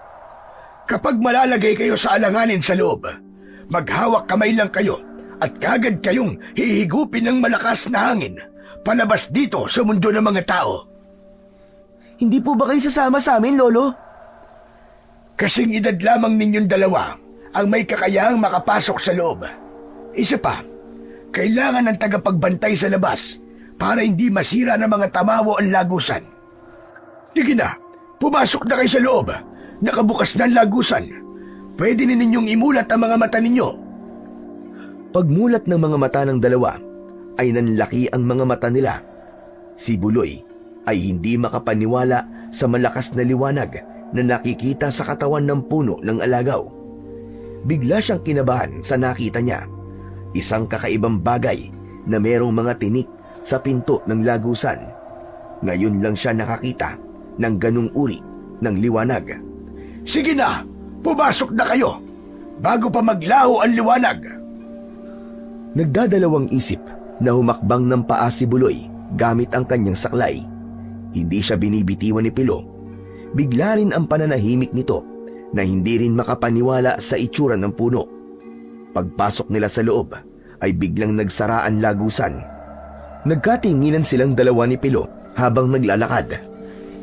Kapag malalagay kayo sa alanganin sa loob, maghawak kamay lang kayo at kagad kayong hihigupin ng malakas na hangin palabas dito sa mundo ng mga tao. Hindi po ba kayo sasama sa amin, Lolo? Kasing edad lamang ninyong dalawa ang may kakayahang makapasok sa loob. Isa pa, kailangan ng tagapagbantay sa labas para hindi masira ng mga tamawo ang lagusan. Sige na, pumasok na kayo sa loob. Nakabukas na ang lagusan. Pwede na ninyong imulat ang mga mata ninyo. Pagmulat ng mga mata ng dalawa, ay nanlaki ang mga mata nila. Si Buloy ay hindi makapaniwala sa malakas na liwanag na nakikita sa katawan ng puno ng alagaw. Bigla siyang kinabahan sa nakita niya. Isang kakaibang bagay na merong mga tinik sa pinto ng lagusan. Ngayon lang siya nakakita ng ganung uri ng liwanag. Sige na, pumasok na kayo bago pa maglaho ang liwanag. Nagdadalawang isip na humakbang ng paa si Buloy gamit ang kanyang saklay. Hindi siya binibitiwan ni Pilo. Bigla rin ang pananahimik nito na hindi rin makapaniwala sa itsura ng puno. Pagpasok nila sa loob ay biglang nagsara ang lagusan. Nagkatinginan silang dalawa ni Pilo habang naglalakad.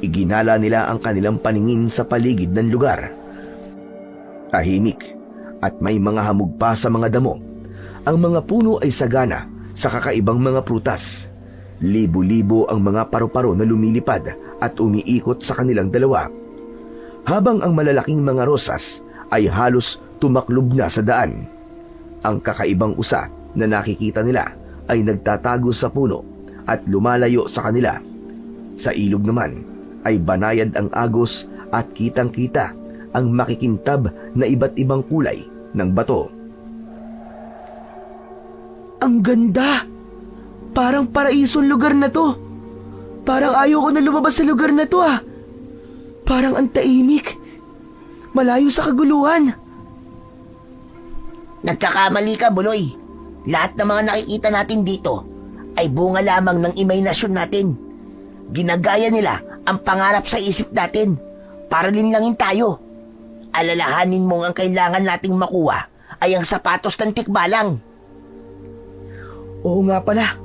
Iginala nila ang kanilang paningin sa paligid ng lugar. Tahimik at may mga hamog pa sa mga damo. Ang mga puno ay sagana sa kakaibang mga prutas. Libo-libo ang mga paru-paro na lumilipad at umiikot sa kanilang dalawa. Habang ang malalaking mga rosas ay halos tumaklob na sa daan. Ang kakaibang usa na nakikita nila ay nagtatago sa puno at lumalayo sa kanila. Sa ilog naman ay banayad ang agos at kitang-kita ang makikintab na iba't ibang kulay ng bato. Ang ganda! Parang paraisong lugar na to. Parang ayaw ko na lumabas sa lugar na to ah. Parang ang tahimik. Malayo sa kaguluhan. Nagkakamali ka, Buloy. Lahat ng mga nakikita natin dito ay bunga lamang ng imahinasyon natin. Ginagaya nila ang pangarap sa isip natin para linlangin tayo. Alalahanin mo ang kailangan nating makuha ay ang sapatos ng tikbalang. Oo nga pala.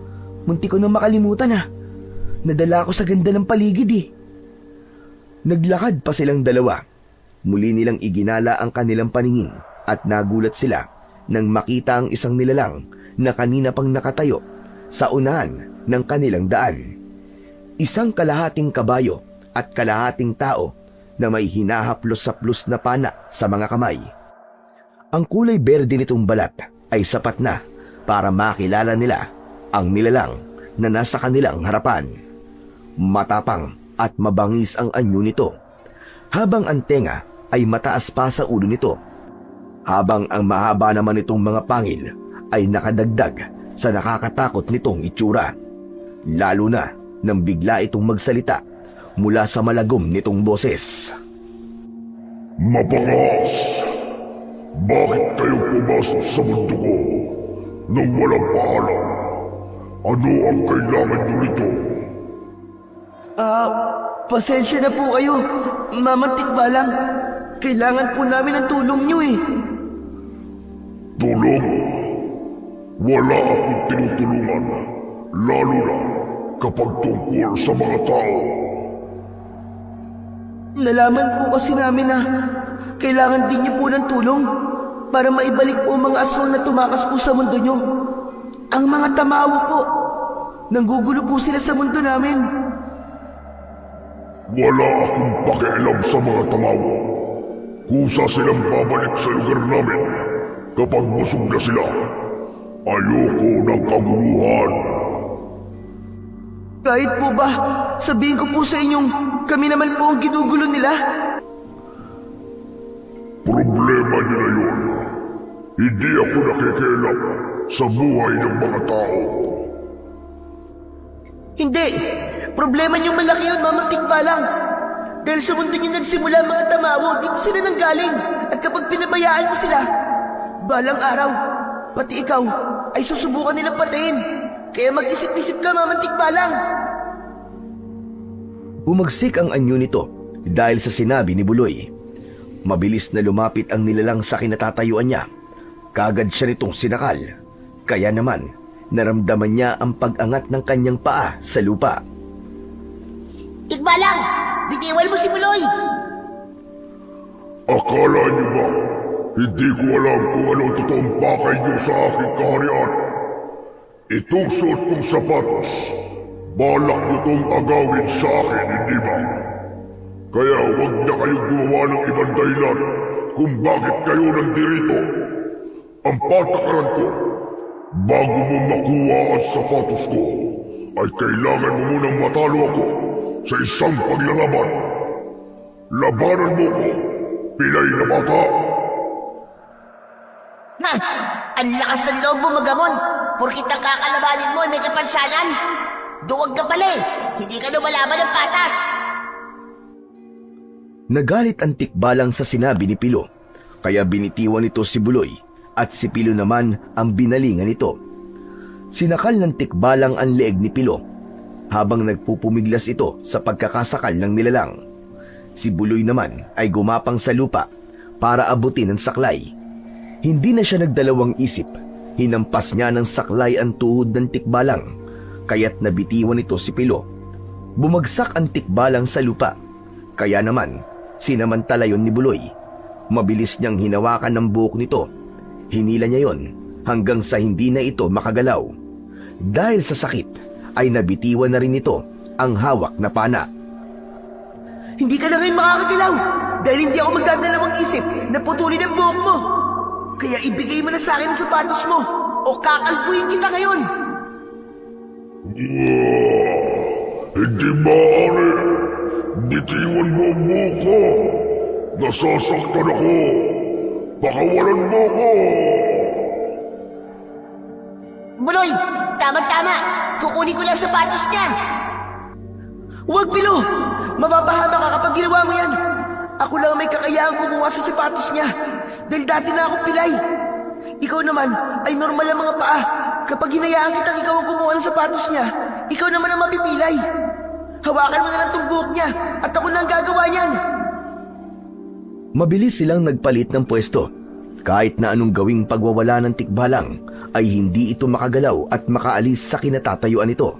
Munti ko nang makalimutan ah. Nadala ako sa ganda ng paligid eh. Naglakad pa silang dalawa. Muli nilang iginala ang kanilang paningin at nagulat sila nang makita ang isang nilalang na kanina pang nakatayo sa unahan ng kanilang daan. Isang kalahating kabayo at kalahating tao na may hinahaplos-saplos na pana sa mga kamay. Ang kulay berde nitong balat ay sapat na para makilala nila ang nilalang na nasa kanilang harapan. Matapang at mabangis ang anyo nito, habang ang tenga ay mataas pa sa ulo nito, habang ang mahaba naman nitong mga pangil ay nakadagdag sa nakakatakot nitong itsura, lalo na nang bigla itong magsalita mula sa malagom nitong boses. Mabangas! Bakit kayo pumasok sa mundo ko nang walang paalam? Ano ang kailangan nyo rito? Pasensya na po kayo, Mamang Tikbalang. Kailangan po namin ng tulong niyo eh. Tulong? Wala akong tinutulungan, lalo na kapag tungkol sa mga tao. Nalaman po kasi namin na kailangan din niyo po ng tulong para maibalik po ang mga aswang na tumakas po sa mundo niyo. Ang mga tamawo po, nanggugulo po sila sa mundo namin. Wala akong pakialam sa mga tamawa. Kusa silang babalik sa lugar namin kapag busog na sila. Ayoko ng kaguluhan. Kahit po ba, sabihin ko po sa inyong kami naman po ang ginugulo nila. Problema niyo na yun. Hindi ako nakikialam sa buhay ng mga tao. Hindi! Problema niyong malaki yun, Mamang Tikbalang. Dahil sa mundo niyo nagsimula ang mga tamawo, dito sila nanggaling. At kapag pinabayaan mo sila, balang araw, pati ikaw, ay susubukan nilang patayin. Kaya mag-isip-isip ka, Mamang Tikbalang. Bumagsik ang anyo nito dahil sa sinabi ni Buloy. Mabilis na lumapit ang nilalang sa kinatatayuan niya. Kagad siya nitong sinakal. Kaya naman, naramdaman niya ang pag-angat ng kanyang paa sa lupa. Tikbalang! Bitiwan mo si Buloy! Akala niyo ba, hindi ko alam kung anong totoong pakay niyo sa aking kaharian? Itong suot kong sapatos, balak niyo tong agawin sa akin, hindi ba? Kaya huwag na kayong gumawa ng ibang dahilan kung bakit kayo nandirito. Ang patakaran ko, bago mo makuha ang sapatos ko, ay kailangan mo munang matalo ako sa isang paglalaban. Labanan mo ko, pilay na bata. Na! Ang lakas ng loob mo, Magamon! Porkit ang kakalabanin mo ay may kapansanan! Duwag ka pala eh! Hindi ka lumalaban ng patas! Nagalit ang Tikbalang sa sinabi ni Pilo, kaya binitiwan nito si Buloy at si Pilo naman ang binalingan nito. Sinakal ng Tikbalang ang leeg ni Pilo habang nagpupumiglas ito sa pagkakasakal ng nilalang. Si Buloy naman ay gumapang sa lupa para abutin ang saklay. Hindi na siya nagdalawang isip, hinampas niya ng saklay ang tuhod ng Tikbalang, kaya't nabitiwan nito si Pilo. Bumagsak ang Tikbalang sa lupa, kaya naman sinamantala yon ni Buloy. Mabilis niyang hinawakan ng buhok nito. Hinila niya yon hanggang sa hindi na ito makagalaw. Dahil sa sakit, ay nabitiwan na rin ito ang hawak na pana. Hindi ka na ngayon makakagalaw dahil hindi ako magdadalawang isip na putulin ang buhok mo. Kaya ibigay mo na sa akin ang sapatos mo o kakalbuhin kita ngayon. Hindi maaari. Bitiwan mo ang buhok ko. Nasasaktan ako. Pakawalan mo ko. Buloy! Tama-tama! Kukunin ko lang sapatos niya! Huwag, Pilo! Mapapahama ka kapag ginawa mo yan. Ako lang may kakayahang kumuha sa sapatos niya dahil dati na akong pilay. Ikaw naman ay normal ang mga paa. Kapag hinayaan kitang ikaw ang kumuha ng sapatos niya, ikaw naman ang mapipilay. Hawakan mo na lang itong buhok niya at ako na ang gagawa niyan. Mabilis silang nagpalit ng pwesto. Kahit na anong gawing pagwawala ng Tikbalang, ay hindi ito makagalaw at makaalis sa kinatatayuan nito.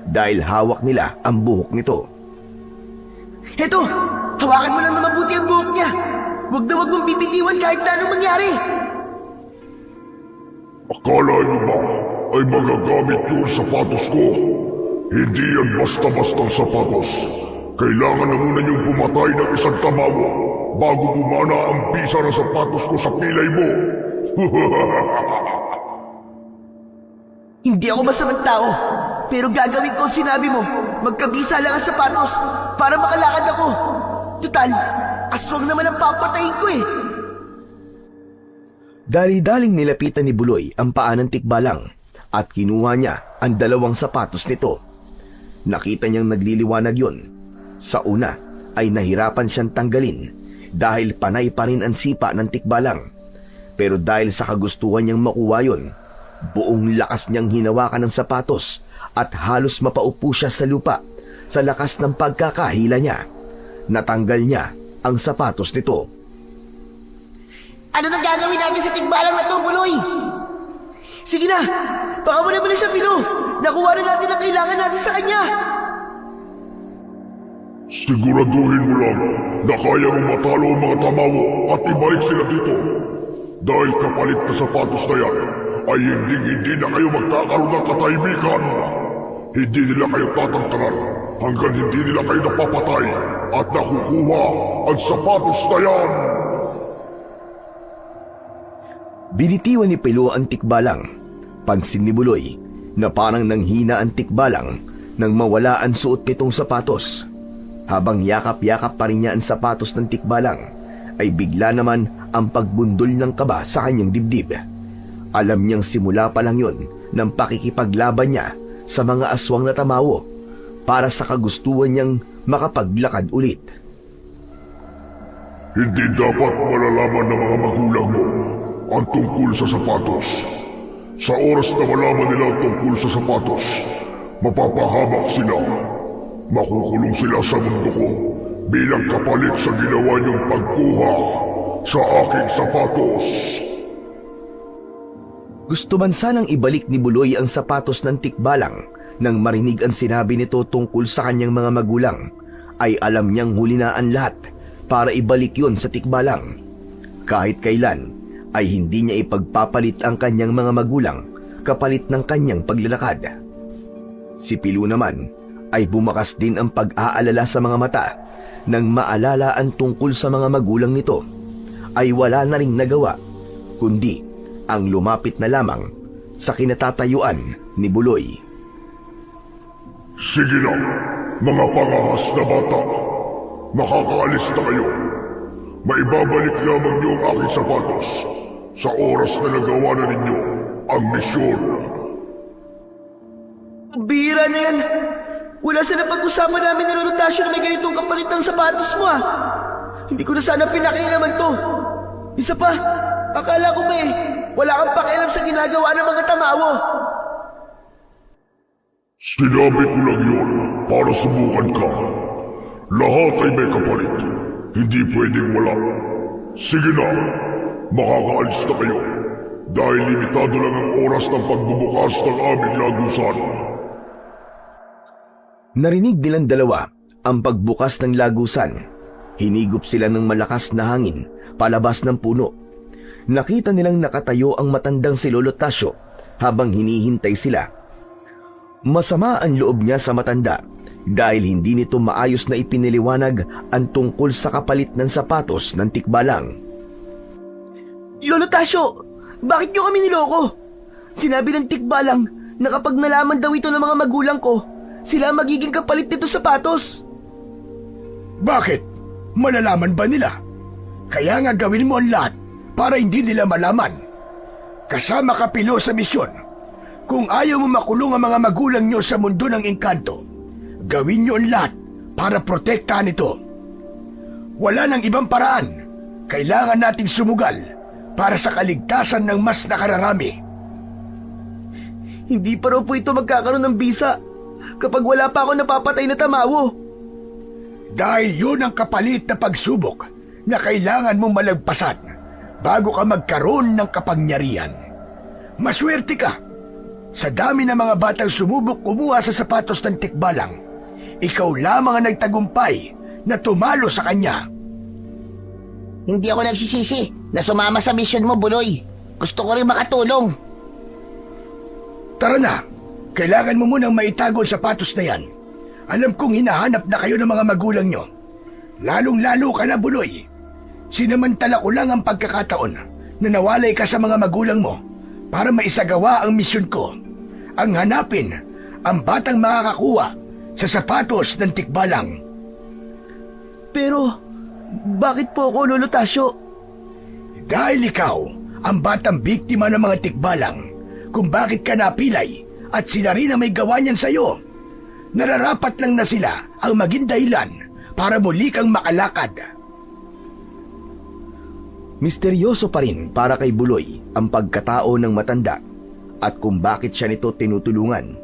Dahil hawak nila ang buhok nito. Heto! Hawakan mo lang na mabuti ang buhok niya. Huwag na huwag mong bibitiwan kahit na anong mangyari. Akala niyo ba ay magagamit yung sapatos ko? Hindi yan basta-bastang sapatos. Kailangan na muna niyong pumatay ng isang tamawa bago bumana ang bisa ng sapatos ko sa pilay mo. Hindi ako masamang tao, pero gagawin ko ang sinabi mo. Magkabisa lang ang sapatos para makalakad ako. Tutal, aswang naman ang papatayin ko eh. Dali-daling nilapitan ni Buloy ang paa ng Tikbalang at kinuha niya ang dalawang sapatos nito. Nakita niyang nagliliwanag yon. Sa una ay nahirapan siyang tanggalin dahil panay pa rin ang sipa ng Tikbalang. Pero dahil sa kagustuhan niyang makuha yun, buong lakas niyang hinawakan ng sapatos at halos mapaupo siya sa lupa sa lakas ng pagkakahila niya. Natanggal niya ang sapatos nito. Ano nang gagawin natin sa tigbalang na to, Buloy? Sige na! Pakawalan mo na siya, Pilo! Nakuha na natin ang kailangan natin sa kanya! Siguraduhin mo lang na kaya mong matalo ang mga tamawo at ibalik sila dito. Dahil kapalit na sapatos na yan, ay hindi na kayo magkakaroon ng katahimikan. Hindi nila kayo tatantanan hanggang hindi nila kayo napapatay at nakukuha ang sapatos na yan. Binitiwan ni Pilo ang tikbalang. Pansin ni Buloy na parang nanghina ang tikbalang nang mawala ang suot nitong sapatos. Habang yakap-yakap pa rin niya ang sapatos ng tikbalang, ay bigla naman ang pagbundol ng kaba sa kanyang dibdib. Alam niyang simula pa lang yun ng pakikipaglaban niya sa mga aswang na tamawo para sa kagustuhan niyang makapaglakad ulit. Hindi dapat malalaman ng mga magulang mo ang tungkol sa sapatos. Sa oras na malaman nila ang tungkol sa sapatos, mapapahamak sila. Makukulong sila sa mundo ko bilang kapalit sa ginawa niyong pagkuha sa aking sapatos. Gusto man sanang ibalik ni Buloy ang sapatos ng tikbalang nang marinig ang sinabi nito tungkol sa kanyang mga magulang, ay alam niyang huli na ang lahat para ibalik yon sa tikbalang. Kahit kailan ay hindi niya ipagpapalit ang kanyang mga magulang kapalit ng kanyang paglalakad. Si Pilo naman ay bumakas din ang pag-aalala sa mga mata nang maalala ang tungkol sa mga magulang nito. Ay wala na ring nagawa kundi ang lumapit na lamang sa kinatatayuan ni Buloy. Sige na, mga pangahas na bata. Makakaalis na kayo. Maibabalik lamang niyo ang aking sapatos sa oras na nagawa na ninyo ang misyon. Bira na yan! Wala sa napag-usapan namin ni Lolo Tasyo na may ganitong kapalit ng sapatos mo ah! Hindi ko na sana pinakailaman to. Isa pa, akala ko ba wala kang pakialam sa ginagawa ng mga tamawo. Sinabi ko lang yun para subukan ka. Lahat ay may kapalit. Hindi pwedeng wala. Sige na, makakaalis na kayo. Dahil limitado lang ang oras ng pagbubukas ng aming lagusan. Narinig nilang dalawa ang pagbukas ng lagusan. Hinigop sila ng malakas na hangin palabas ng puno. Nakita nilang nakatayo ang matandang si Lolo Tasyo habang hinihintay sila. Masama ang loob niya sa matanda dahil hindi nito maayos na ipiniliwanag ang tungkol sa kapalit ng sapatos ng tikbalang. Lolo Tasyo, bakit niyo kami niloko? Sinabi ng tikbalang na kapag nalaman daw ito ng mga magulang ko, sila magiging kapalit nito sapatos. Bakit? Malalaman ba nila? Kaya nga gawin mo ang lahat para hindi nila malaman. Kasama ka, Pilo, sa misyon. Kung ayaw mo makulong ang mga magulang nyo sa mundo ng engkanto, gawin nyo ang lahat para protektahan ito. Wala nang ibang paraan. Kailangan nating sumugal para sa kaligtasan ng mas nakararami. Hindi pa raw po ito magkakaroon ng bisa kapag wala pa ako napapatay na tamawo. Dahil yun ang kapalit na pagsubok na kailangan mong malagpasan bago ka magkaroon ng kapangyarihan. Maswerte ka. Sa dami ng mga batang sumubok kumuha sa sapatos ng tikbalang, ikaw lamang ang nagtagumpay na tumalo sa kanya. Hindi ako nagsisisi na sumama sa mission mo, Buloy. Gusto ko rin makatulong. Tara na, kailangan mo munang maitago ang sapatos na yan. Alam kong hinahanap na kayo ng mga magulang nyo. Lalong-lalo ka na, Buloy. Sinamantala ko lang ang pagkakataon na nawalay ka sa mga magulang mo para maisagawa ang misyon ko. Ang hanapin ang batang makakakuha sa sapatos ng tikbalang. Pero, bakit po ako, Lolo Tasyo? Dahil ikaw ang batang biktima ng mga tikbalang kung bakit ka napilay at sila rin ang may gawa niyan sa'yo. Nararapat lang na sila ang maging dahilan para muli kang makalakad. Misteryoso pa rin para kay Buloy ang pagkatao ng matanda at kung bakit siya nito tinutulungan.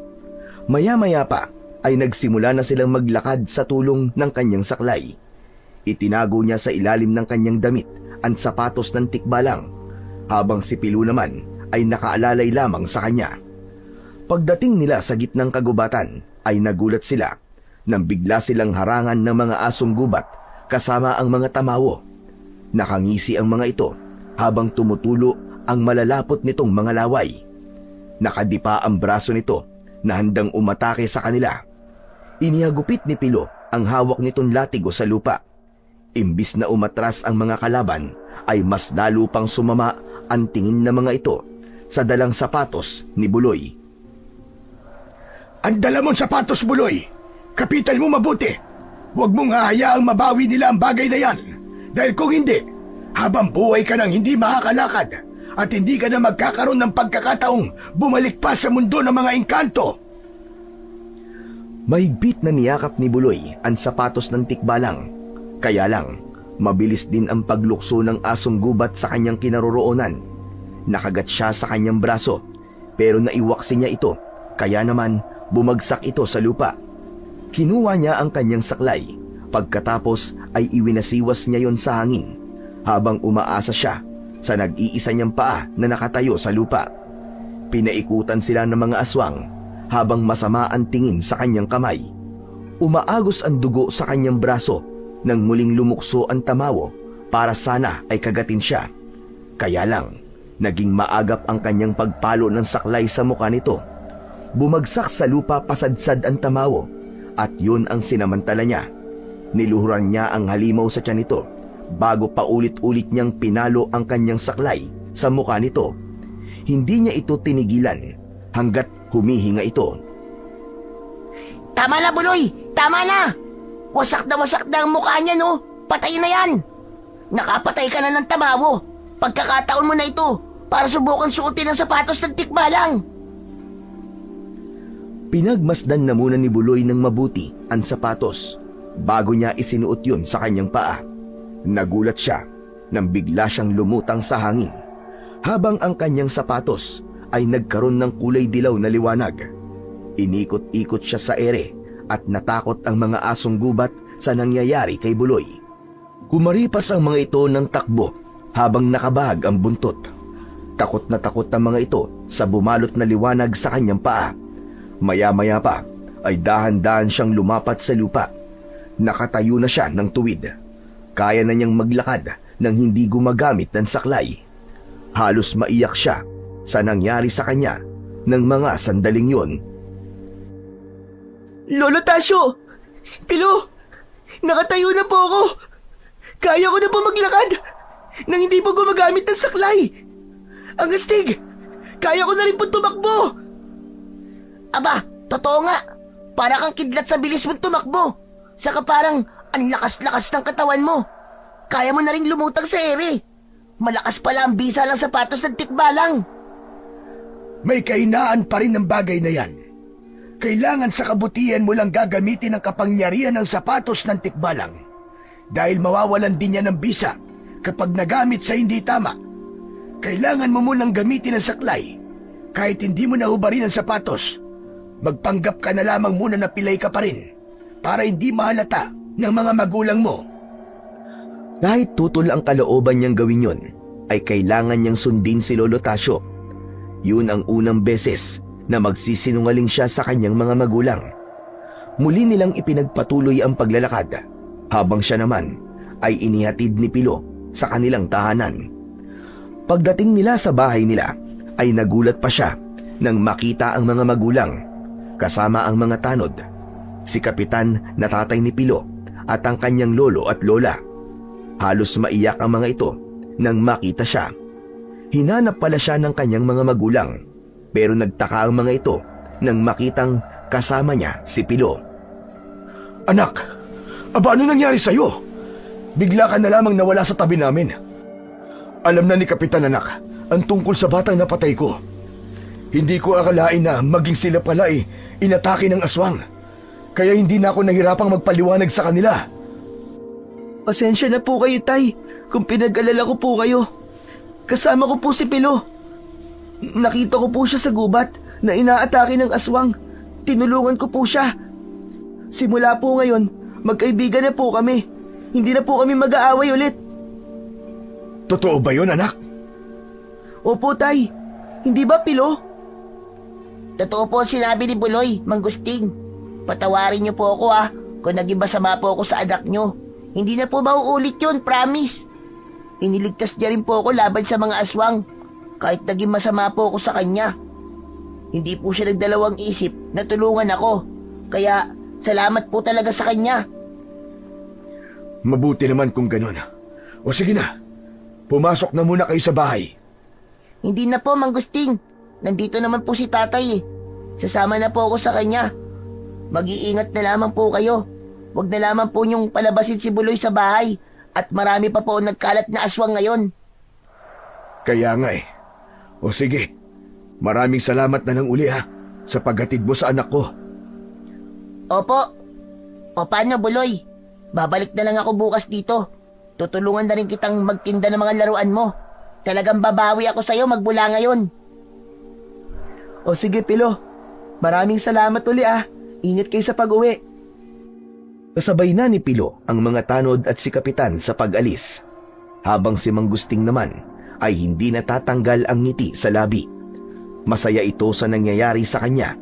Maya-maya pa ay nagsimula na silang maglakad sa tulong ng kanyang saklay. Itinago niya sa ilalim ng kanyang damit ang sapatos ng tikbalang, habang si Pilo naman ay nakaalalay lamang sa kanya. Pagdating nila sa gitnang kagubatan ay nagulat sila nang bigla silang harangan ng mga asong gubat kasama ang mga tamawo. Nakangisi ang mga ito habang tumutulo ang malalapot nitong mga laway. Nakadipa ang braso nito na handang umatake sa kanila. Inihagupit ni Pilo ang hawak nitong latigo sa lupa. Imbis na umatras ang mga kalaban, ay mas lalo pang sumama ang tingin ng mga ito sa dalang sapatos ni Buloy. Ang dala mong sapatos, Buloy! Kapitan mo mabuti! Huwag mong hahayaang mabawi nila ang bagay na yan. Dahil kung hindi, habang buhay ka nang hindi makakalakad at hindi ka na magkakaroon ng pagkakataong bumalik pa sa mundo ng mga engkanto. Mahigpit na niyakap ni Buloy ang sapatos ng tikbalang. Kaya lang, mabilis din ang paglukso ng asong gubat sa kanyang kinaroroonan. Nakagat siya sa kanyang braso, pero naiwaksi niya ito, kaya naman bumagsak ito sa lupa. Kinuha niya ang kanyang saklay, pagkatapos ay iwinasiwas niya yon sa hangin, habang umaasa siya sa nag-iisa niyang paa na nakatayo sa lupa. Pinaikutan sila ng mga aswang, habang masama ang tingin sa kanyang kamay. Umaagos ang dugo sa kanyang braso, nang muling lumukso ang tamawo para sana ay kagatin siya. Kaya lang, naging maagap ang kanyang pagpalo ng saklay sa mukha nito. Bumagsak sa lupa pasadsad ang tamawo at yun ang sinamantala niya. Niluhuran niya ang halimaw sa tiyan nito bago paulit-ulit niyang pinalo ang kanyang saklay sa mukha nito. Hindi niya ito tinigilan hanggat humihinga ito. Tama na, Buloy! Tama na! Wasak na ang mukha niya, no? Patay na yan! Nakapatay ka na ng tamawo. Pagkakataon mo na ito para subukan suotin ang sapatos ng tikbalang. Pinagmasdan na muna ni Buloy ng mabuti ang sapatos bago niya isinuot yun sa kanyang paa. Nagulat siya nang bigla siyang lumutang sa hangin, habang ang kanyang sapatos ay nagkaroon ng kulay dilaw na liwanag. Inikot-ikot siya sa ere at natakot ang mga asong gubat sa nangyayari kay Buloy. Kumaripas ang mga ito ng takbo habang nakabahag ang buntot. Takot na takot ang mga ito sa bumalot na liwanag sa kanyang paa. Maya-maya pa ay dahan-dahan siyang lumapat sa lupa. Nakatayo na siya ng tuwid. Kaya na niyang maglakad nang hindi gumagamit ng saklay. Halos maiyak siya sa nangyari sa kanya ng mga sandaling yun. Lolo Tasyo! Pilo! Nakatayo na po ako! Kaya ko na po maglakad nang hindi po gumagamit ng saklay! Ang astig! Kaya ko na rin po tumakbo! Aba, totoo nga. Para kang kidlat sa bilis mong tumakbo. Saka parang ang lakas-lakas ng katawan mo. Kaya mo na rin lumutang sa ere. Malakas pala ang bisa ng sapatos ng tikbalang. May kahinaan pa rin ng bagay na yan. Kailangan sa kabutihan mo lang gagamitin ang kapangyarihan ng sapatos ng tikbalang. Dahil mawawalan din niya ng bisa kapag nagamit sa hindi tama. Kailangan mo munang gamitin ang saklay. Kahit hindi mo nahubarin ang sapatos, magpanggap ka na lamang muna na pilay ka pa rin para hindi mahalata ng mga magulang mo. Kahit tutol ang kalooban niyang gawin yun, ay kailangan niyang sundin si Lolo Tasyo. Yun ang unang beses na magsisinungaling siya sa kanyang mga magulang. Muli nilang ipinagpatuloy ang paglalakad, habang siya naman ay inihatid ni Pilo sa kanilang tahanan. Pagdating nila sa bahay nila, ay nagulat pa siya nang makita ang mga magulang, kasama ang mga tanod, si Kapitan na tatay ni Pilo at ang kanyang lolo at lola. Halos maiyak ang mga ito nang makita siya. Hinanap pala siya ng kanyang mga magulang, pero nagtaka ang mga ito nang makitang kasama niya si Pilo. Anak, aba ano nangyari sa'yo? Bigla ka na lamang nawala sa tabi namin. Alam na ni Kapitan anak ang tungkol sa batang napatay ko. Hindi ko akalain na maging sila pala inatake ng aswang. Kaya hindi na ako nahirapang magpaliwanag sa kanila. Pasensya na po kayo, Tay. kung pinag-alala ko po kayo. Kasama ko po si Pilo. Nakita ko po siya sa gubat na inaatake ng aswang. Tinulungan ko po siya. Simula po ngayon, magkaibigan na po kami. Hindi na po kami mag-aaway ulit. Totoo ba yun, anak? Opo, Tay. Hindi ba, Pilo? Totoo po ang sinabi ni Buloy, Manggusting. Patawarin niyo po ako kung naging masama po ako sa anak niyo. Hindi na po mauulit yun, promise. Iniligtas niya rin po ako laban sa mga aswang. Kahit naging masama po ako sa kanya. Hindi po siya nagdalawang isip na tulungan ako. Kaya salamat po talaga sa kanya. Mabuti naman kung ganun. O sige na, pumasok na muna kayo sa bahay. Hindi na po, Manggusting. Nandito naman po si tatay. Sasama na po ako sa kanya. Mag-iingat na lamang po kayo. Huwag na lamang po niyong palabasin si Buloy sa bahay. At marami pa po nagkalat na aswang ngayon. Kaya nga eh. O sige, maraming salamat na lang uli sa paghatid mo sa anak ko. Opo. O paano, Buloy? Babalik na lang ako bukas dito. Tutulungan na rin kitang magtinda ng mga laruan mo. Talagang babawi ako sa'yo magmula ngayon. O sige, Pilo. Maraming salamat uli Ingat kayo sa pag-uwi. Kasabay na ni Pilo ang mga tanod at si Kapitan sa pag-alis. Habang si Manggusting naman ay hindi natatanggal ang ngiti sa labi. Masaya ito sa nangyayari sa kanya.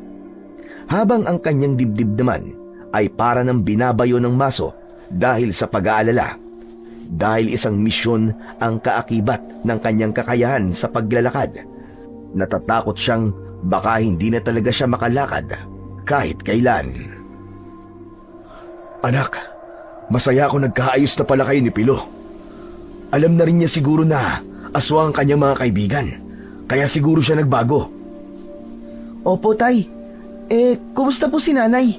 Habang ang kanyang dibdib naman ay para ng binabayo ng maso dahil sa pag-aalala. Dahil isang misyon ang kaakibat ng kanyang kakayahan sa paglalakad. Natatakot siyang baka hindi na talaga siya makalakad kahit kailan. Anak, masaya ako nagkaayos na pala kayo ni Pilo. Alam na rin niya siguro na aswang ang kanyang mga kaibigan. Kaya siguro siya nagbago. Opo, Tay. Kumusta po si Nanay?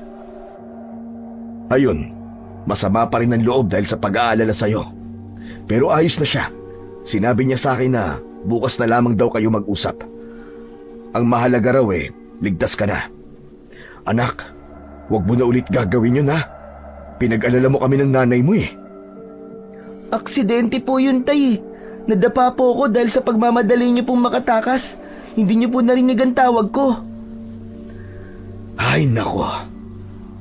Ayun, masama pa rin ang loob dahil sa pag-aalala sa'yo. Pero ayos na siya. Sinabi niya sa akin na bukas na lamang daw kayo mag-usap. Ang mahalaga raw ligtas ka na. Anak, huwag mo na ulit gagawin yun Pinag-alala mo kami ng nanay mo Aksidente po yun, Tay. Nadapa po ako dahil sa pagmamadali niyo pong makatakas. Hindi niyo po narinig ang tawag ko. Ay nako,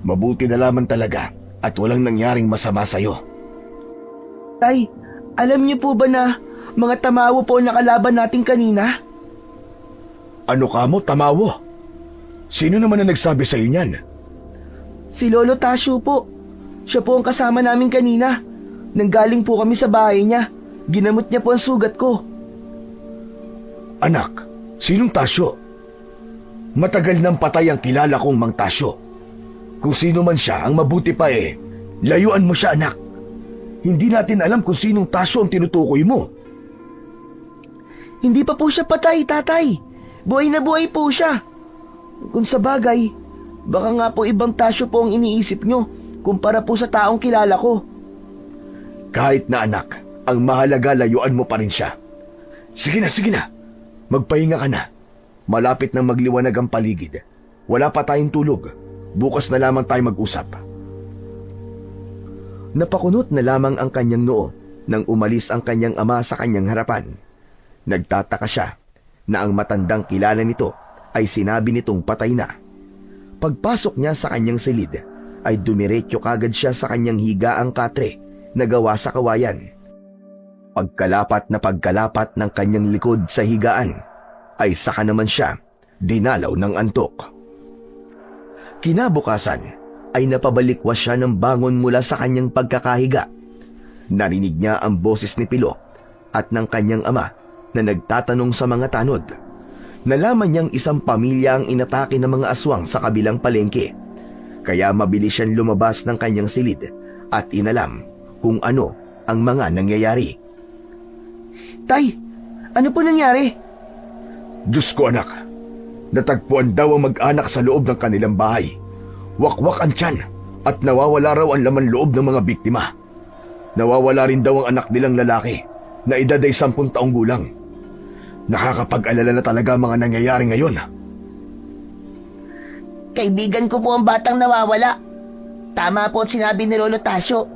mabuti na lamang talaga at walang nangyaring masama sa'yo. Tay, alam niyo po ba na mga tamawo po ang nakalaban natin kanina? Ano ka mo, tamawo? Sino naman ang nagsabi sa'yo niyan? Si Lolo Tasyo po. Siya po ang kasama namin kanina. Nanggaling po kami sa bahay niya. Ginamot niya po ang sugat ko. Anak, sinong Tasyo? Matagal nang patay ang kilala kong Mang Tasyo. Kung sino man siya, ang mabuti pa layuan mo siya, anak. Hindi natin alam kung sinong Tasyo ang tinutukoy mo. Hindi pa po siya patay, tatay. Buhay na buhay po siya. Kung sa bagay, baka nga po ibang Tasyo po ang iniisip nyo kumpara po sa taong kilala ko. Kahit na anak, ang mahalaga layuan mo pa rin siya. Sige na. Magpahinga ka na. Malapit nang magliwanag ang paligid. Wala pa tayong tulog. Bukas na lamang tayo mag-usap. Napakunot na lamang ang kanyang noo nang umalis ang kanyang ama sa kanyang harapan. Nagtataka siya na ang matandang kilala nito ay sinabi nitong patay na. Pagpasok niya sa kanyang silid, ay dumiretso kagad siya sa kanyang higaang katre na gawa sa kawayan. Pagkalapat ng kanyang likod sa higaan, ay saka naman siya dinalaw ng antok. Kinabukasan ay napabalikwas siya ng bangon mula sa kanyang pagkakahiga. Narinig niya ang boses ni Pilo at ng kanyang ama na nagtatanong sa mga tanod. Nalaman niyang isang pamilya ang inatake ng mga aswang sa kabilang palengke. Kaya mabilis siyang lumabas ng kanyang silid at inalam kung ano ang mga nangyayari. Tay, ano po nangyari? Diyos ko, anak. Natagpuan daw ang mag-anak sa loob ng kanilang bahay. Wakwak ang tiyan at nawawala raw ang laman loob ng mga biktima. Nawawala rin daw ang anak nilang lalaki na edad ay 10 taong gulang. Nakakapag-alala na talaga ang mga nangyayari ngayon. Kaibigan ko po ang batang nawawala. Tama po ang sinabi ni Lolo Tasyo.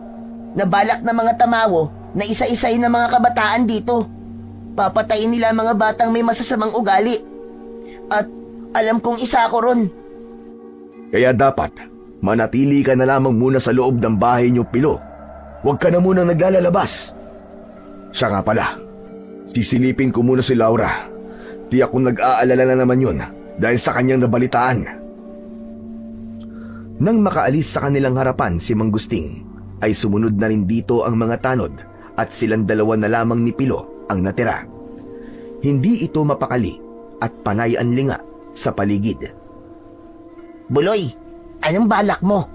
Nabalak ng mga tamawo na isa-isahin ng mga kabataan dito. Papatayin nila ang mga batang may masasamang ugali. At alam kong isa ako ron. Kaya dapat, manatili ka na lamang muna sa loob ng bahay niyo, Pilo. Huwag ka na muna naglalabas. Siya nga pala, sisilipin ko muna si Laura. Tiyak kung nag-aalala na naman yun dahil sa kanyang nabalitaan. Nang makaalis sa kanilang harapan si Mang Gusting, ay sumunod na rin dito ang mga tanod at silang dalawa na lamang ni Pilo ang natira. Hindi ito mapakali at panay ang linga sa paligid. Buloy, anong balak mo?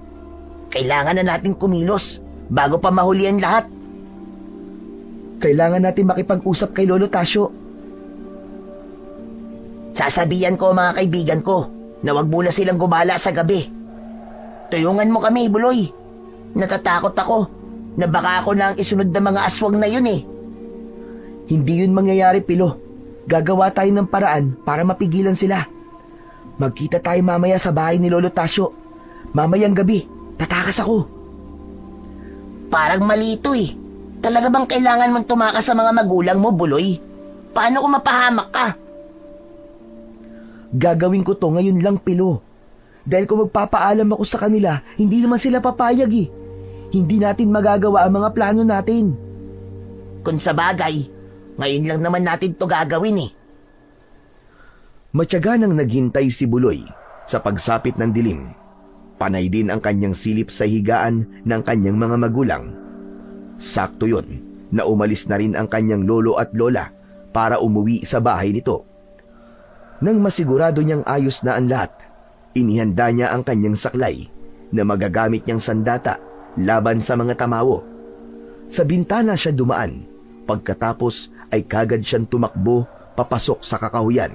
Kailangan na nating kumilos bago pa mahuli ang lahat. Kailangan natin makipag-usap kay Lolo Tasyo. Sasabihan ko ang mga kaibigan ko na wag muna silang gumala sa gabi. Tuyungan mo kami, Buloy. Natatakot ako na baka ako na ang isunod ng mga aswang na yun eh. Hindi yun mangyayari, Pilo. Gagawa tayo ng paraan para mapigilan sila. Magkita tayo mamaya sa bahay ni Lolo Tasyo. Mamayang gabi, tatakas ako. Parang malito eh. Talaga bang kailangan mong tumakas sa mga magulang mo, Buloy? Paano kung mapahamak ka? Gagawin ko to ngayon lang, Pilo. Dahil kung magpapaalam ako sa kanila, hindi naman sila papayag eh. Hindi natin magagawa ang mga plano natin. Kung sa bagay, ngayon lang naman natin to gagawin eh. Matyaga nang naghintay si Buloy sa pagsapit ng dilim. Panay din ang kanyang silip sa higaan ng kanyang mga magulang. Sakto yun na umalis na rin ang kanyang lolo at lola para umuwi sa bahay nito. Nang masigurado niyang ayos na ang lahat, inihanda niya ang kanyang saklay na magagamit niyang sandata laban sa mga tamawo. Sa bintana siya dumaan, pagkatapos ay kagad siyang tumakbo papasok sa kakahuyan.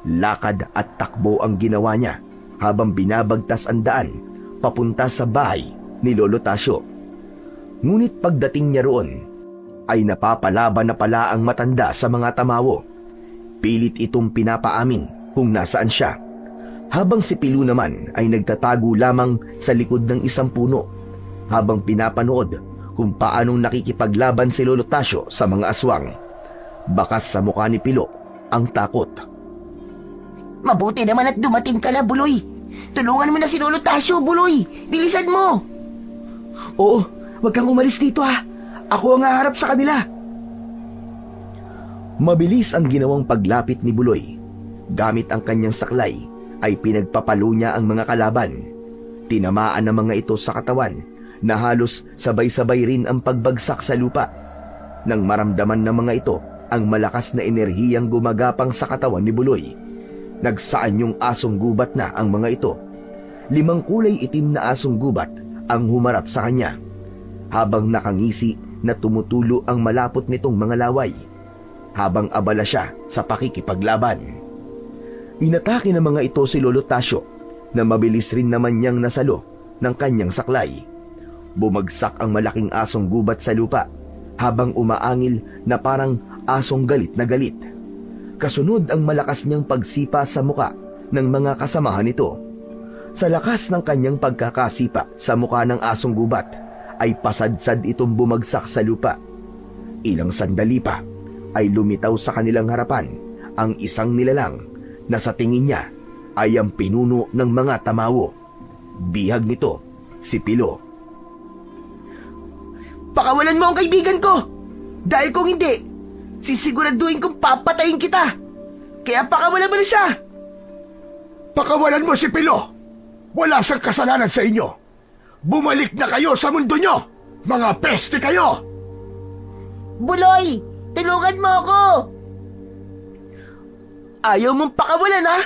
Lakad at takbo ang ginawa niya habang binabagtas ang daan papunta sa bahay ni Lolo Tasyo. Ngunit pagdating niya roon, ay napapalaban na pala ang matanda sa mga tamawo. Pilit itong pinapaamin kung nasaan siya, habang si Pilo naman ay nagtatago lamang sa likod ng isang puno habang pinapanood kung paanong nakikipaglaban si Lolo Tasyo sa mga aswang. Bakas sa mukha ni Pilo ang takot. Mabuti naman at dumating ka na, Buloy. Tulungan mo na si Lolo Tasyo, Buloy. Bilisan mo. Oo, wag kang umalis dito ha. Ako ang haharap sa kanila. Mabilis ang ginawang paglapit ni Buloy. Gamit ang kanyang saklay, ay pinagpapalo niya ang mga kalaban. Tinamaan ng mga ito sa katawan na halos sabay-sabay rin ang pagbagsak sa lupa. Nang maramdaman ng mga ito ang malakas na enerhiyang gumagapang sa katawan ni Buloy, nagsaan yung asong gubat na ang mga ito. 5 kulay itim na asong gubat ang humarap sa kanya, habang nakangisi na tumutulo ang malapot nitong mga laway, habang abala siya sa pakikipaglaban. Inatake ng mga ito si Lolo Tasyo na mabilis rin naman niyang nasalo ng kanyang saklay. Bumagsak ang malaking asong gubat sa lupa habang umaangil na parang asong galit na galit. Kasunod ang malakas niyang pagsipa sa muka ng mga kasamahan nito. Sa lakas ng kanyang pagkakasipa sa muka ng asong gubat, ay pasadsad itong bumagsak sa lupa. Ilang sandali pa ay lumitaw sa kanilang harapan ang isang nilalang na sa tingin niya ay ang pinuno ng mga tamawo. Bihag nito si Pilo. Pakawalan mo ang kaibigan ko! Dahil kung hindi, sisiguraduhin kong papatayin kita! Kaya pakawalan mo na siya! Pakawalan mo si Pilo! Wala siyang kasalanan sa inyo! Bumalik na kayo sa mundo nyo! Mga peste kayo! Buloy, tulungan mo ako! Ayaw mong pakawalan ha?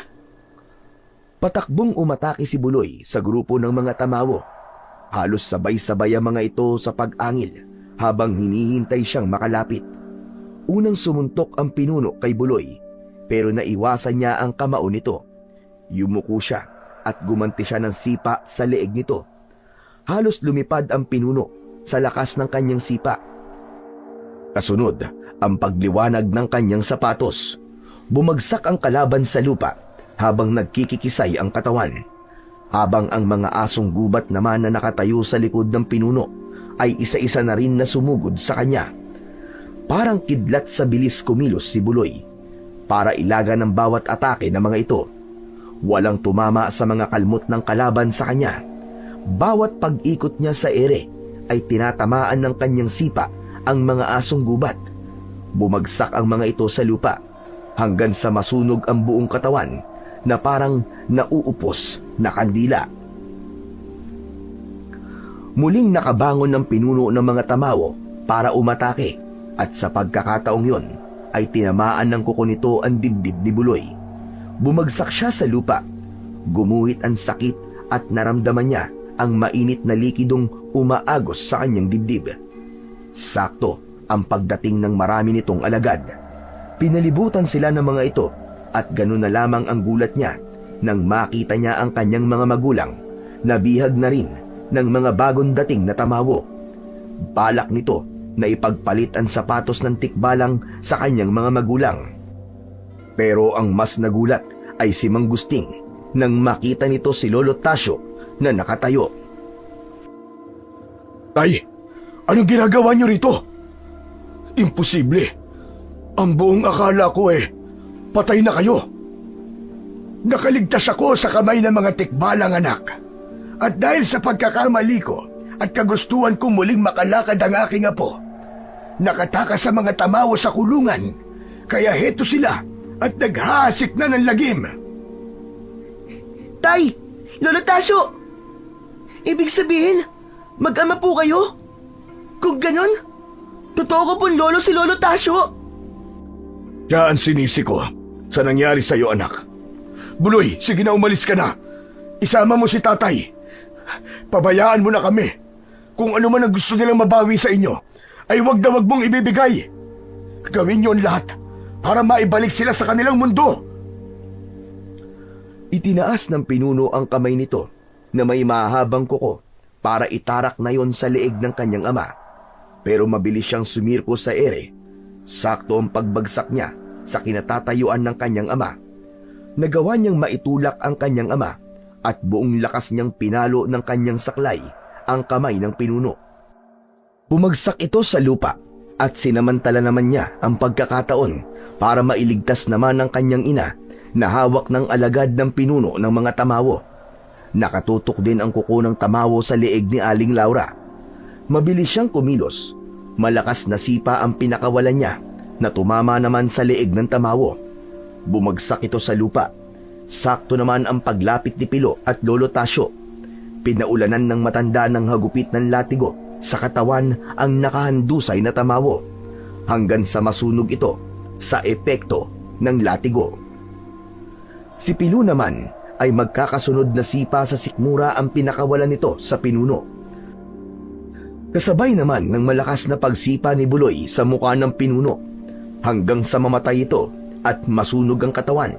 Patakbong umatake si Buloy sa grupo ng mga tamawo. Halos sabay-sabay ang mga ito sa pag-angil habang hinihintay siyang makalapit. Unang sumuntok ang pinuno kay Buloy, pero naiwasan niya ang kamao nito. Yumuko siya at gumanti siya ng sipa sa leeg nito. Halos lumipad ang pinuno sa lakas ng kanyang sipa. Kasunod ang pagliwanag ng kanyang sapatos. Bumagsak ang kalaban sa lupa habang nagkikikisay ang katawan. Habang ang mga asong gubat naman na nakatayo sa likod ng pinuno ay isa-isa na rin na sumugod sa kanya. Parang kidlat sa bilis kumilos si Buloy para ilaga ng bawat atake ng mga ito. Walang tumama sa mga kalmot ng kalaban sa kanya. Bawat pag-ikot niya sa ere ay tinatamaan ng kanyang sipa ang mga asong gubat. Bumagsak ang mga ito sa lupa hanggang sa masunog ang buong katawan na parang nauupos na kandila. Muling nakabangon ng pinuno ng mga tamawo para umatake at sa pagkakataong yon ay tinamaan ng kuko nito ang dibdib ni Buloy. Bumagsak siya sa lupa. Gumuhit ang sakit at naramdaman niya ang mainit na likidong umaagos sa kanyang dibdib. Sakto ang pagdating ng marami nitong alagad. Pinalibutan sila ng mga ito at ganoon na lamang ang gulat niya nang makita niya ang kanyang mga magulang na bihag na rin ng mga bagong dating na tamawo. Balak nito na ipagpalit ang sapatos ng tikbalang sa kanyang mga magulang. Pero ang mas nagulat ay si Mang Gusting nang makita nito si Lolo Tasyo na nakatayo. Tay, anong ginagawa niyo rito? Imposible. Ang buong akala ko patay na kayo. Nakaligtas ako sa kamay ng mga tikbalang anak. At dahil sa pagkakamali ko at kagustuhan kong muling makalakad ang aking apo, nakatakas sa mga tamawo sa kulungan, kaya heto sila at naghahasik na ng lagim. Tay! Lolo Tasyo! Ibig sabihin, mag-ama po kayo? Kung ganon, totoo ko pong lolo si Lolo Tasyo. Siya ang sinisi ko sa nangyari sa iyo, anak. Buloy, sige na, umalis ka na. Isama mo si tatay. Pabayaan mo na kami. Kung ano man ang gusto nilang mabawi sa inyo, ay wag na wag mong ibibigay. Gawin niyo ang lahat para maibalik sila sa kanilang mundo. Itinaas ng pinuno ang kamay nito na may mahabang kuko para itarak na yon sa leeg ng kanyang ama. Pero mabilis siyang sumirko sa ere. Sakto ang pagbagsak niya sa kinatatayuan ng kanyang ama. Nagawa niyang maitulak ang kanyang ama at buong lakas niyang pinalo ng kanyang saklay ang kamay ng pinuno. Bumagsak ito sa lupa at sinamantala naman niya ang pagkakataon para mailigtas naman ang kanyang ina na hawak ng alagad ng pinuno ng mga tamawo. Nakatutok din ang kuko ng tamawo sa leeg ni Aling Laura. Mabilis siyang kumilos. Malakas na sipa ang pinakawalan niya na tumama naman sa leeg ng tamawo. Bumagsak ito sa lupa. Sakto naman ang paglapit ni Pilo at Lolo Tasyo. Pinaulanan ng matanda ng hagupit ng latigo sa katawan ang nakahandusay na tamawo hanggang sa masunog ito sa epekto ng latigo. Si Pilo naman ay magkakasunod na sipa sa sikmura ang pinakawalan nito sa pinuno. Kasabay naman ng malakas na pagsipa ni Buloy sa mukha ng pinuno hanggang sa mamatay ito at masunog ang katawan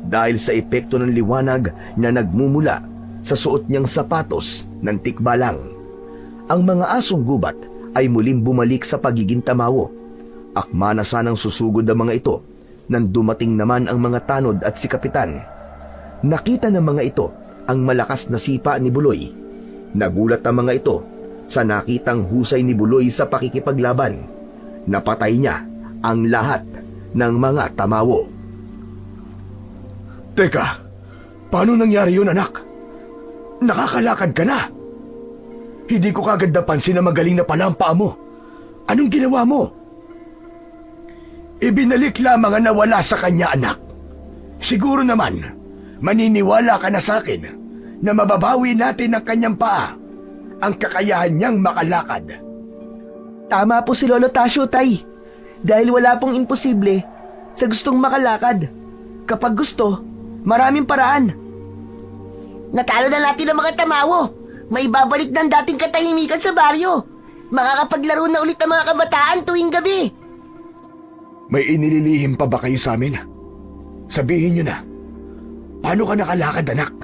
dahil sa epekto ng liwanag na nagmumula sa suot niyang sapatos ng tikbalang. Ang mga asong gubat ay muling bumalik sa pagiging tamawo. Akma na sanang susugod ang mga ito nang dumating naman ang mga tanod at si Kapitan. Nakita ng mga ito ang malakas na sipa ni Buloy. Nagulat ang mga ito sa nakitang husay ni Buloy sa pakikipaglaban. Napatay niya ang lahat ng mga tamawo. Teka, paano nangyari yun, anak? Nakakalakad ka na. Hindi ko kagad napansin na magaling na pala ang paa mo. Anong ginawa mo? Ibinalik lamang ang nawala sa kanya, anak. Siguro naman, maniniwala ka na sa akin na mababawi natin ang kanyang paa, ang kakayahan niyang makalakad. Tama po si Lolo Tasyo, Tay. Dahil wala pong imposible sa gustong makalakad. Kapag gusto, maraming paraan. Natalo na natin ang mga tamawo. May babalik ng dating katahimikan sa baryo. Makakapaglaro na ulit ang mga kabataan tuwing gabi. May inililihim pa ba kayo sa amin? Sabihin niyo na. Paano ka nakalakad, anak?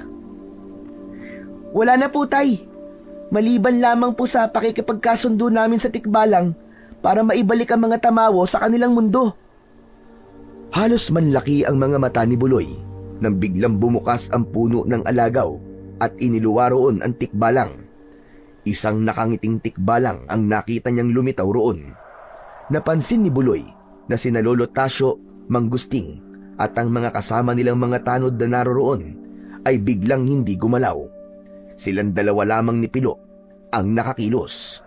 Wala na po, Tay. Maliban lamang po sa pakikipagkasundo namin sa tikbalang para maibalik ang mga tamawo sa kanilang mundo. Halos manlaki ang mga mata ni Buloy nang biglang bumukas ang puno ng alagaw at iniluwa roon ang tikbalang. Isang nakangiting tikbalang ang nakita niyang lumitaw roon. Napansin ni Buloy na sina Lolo Tasyo, Mang Gusting at ang mga kasama nilang mga tanod na naroroon ay biglang hindi gumalaw. Silang dalawa lamang ni Pilo ang nakakilos.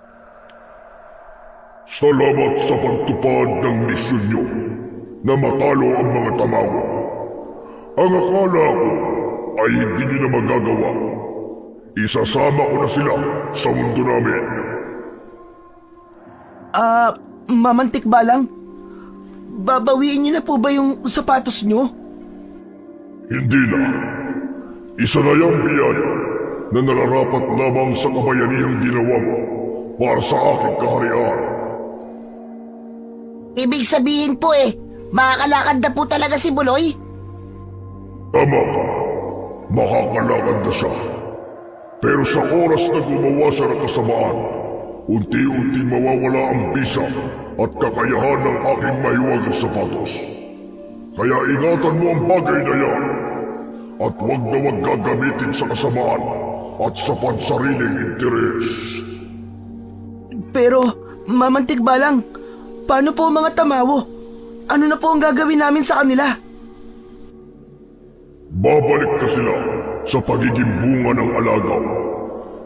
Salamat sa pagtupad ng misyon niyo na matalo ang mga tamawa. Ang akala ko ay hindi niyo na magagawa. Isasama ko na sila sa mundo namin. Mamantik balang? Babawiin niyo na po ba yung sapatos niyo? Hindi na. Isa na yung biyaya na nararapat lamang sa kabayanihang ginawa mo para sa aking kaharian. Ibig sabihin po makakalakad na po talaga si Buloy? Tama ka. Makakalakad na siya. Pero sa oras na gumawa siya ng kasamaan, unti-unti mawawala ang bisa at kakayahan ng aking mahiwagang sapatos. Kaya ingatan mo ang bagay na yan at huwag na huwag gagamitin sa kasamaan at sa pansariling interes. Pero, mamantik balang, paano po ang mga tamawo? Ano na po ang gagawin namin sa kanila? Babalik na sila sa pagiging bunga ng alagaw.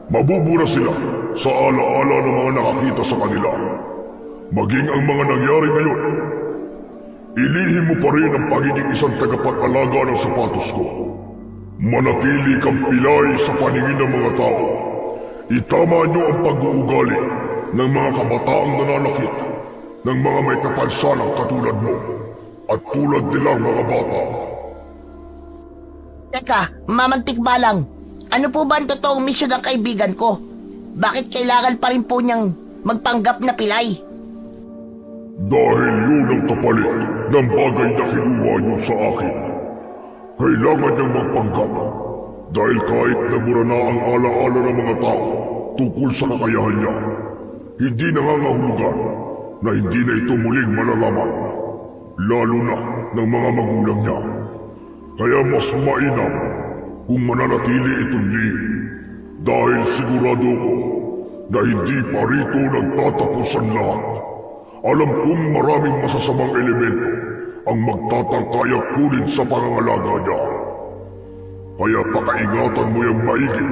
Mabubura sila sa alaala ng mga nakakita sa kanila. Maging ang mga nangyari ngayon, ilihim mo pa rin ang pagiging isang tagapag-alaga ng sapatos ko. Manatili kang pilay sa paningin ng mga tao. Itama niyo ang pag-uugali ng mga kabataang nananakit ng mga may kapansalang katulad mo at tulad nilang mga bata. Teka, mamantik balang, ano po ba ang totoong misyon ng kaibigan ko? Bakit kailangan pa rin po niyang magpanggap na pilay? Dahil yun ang kapalit ng bagay na kinuha niyo sa akin. Kailangan niyang magpanggap dahil kahit nabura na ang alaala ng mga tao tungkol sa kakayahan niya, hindi nangangahulugan na hindi na ito muling malalaman, lalo na ng mga magulang niya. Kaya mas mainam kung mananatili itong lihim dahil sigurado ko na hindi pa rito nagtatapos ang lahat. Alam kong maraming masasamang elemento ang magtatangkayang kunin sa pangangalaga niya. Kaya pakaingatan mo yung maigi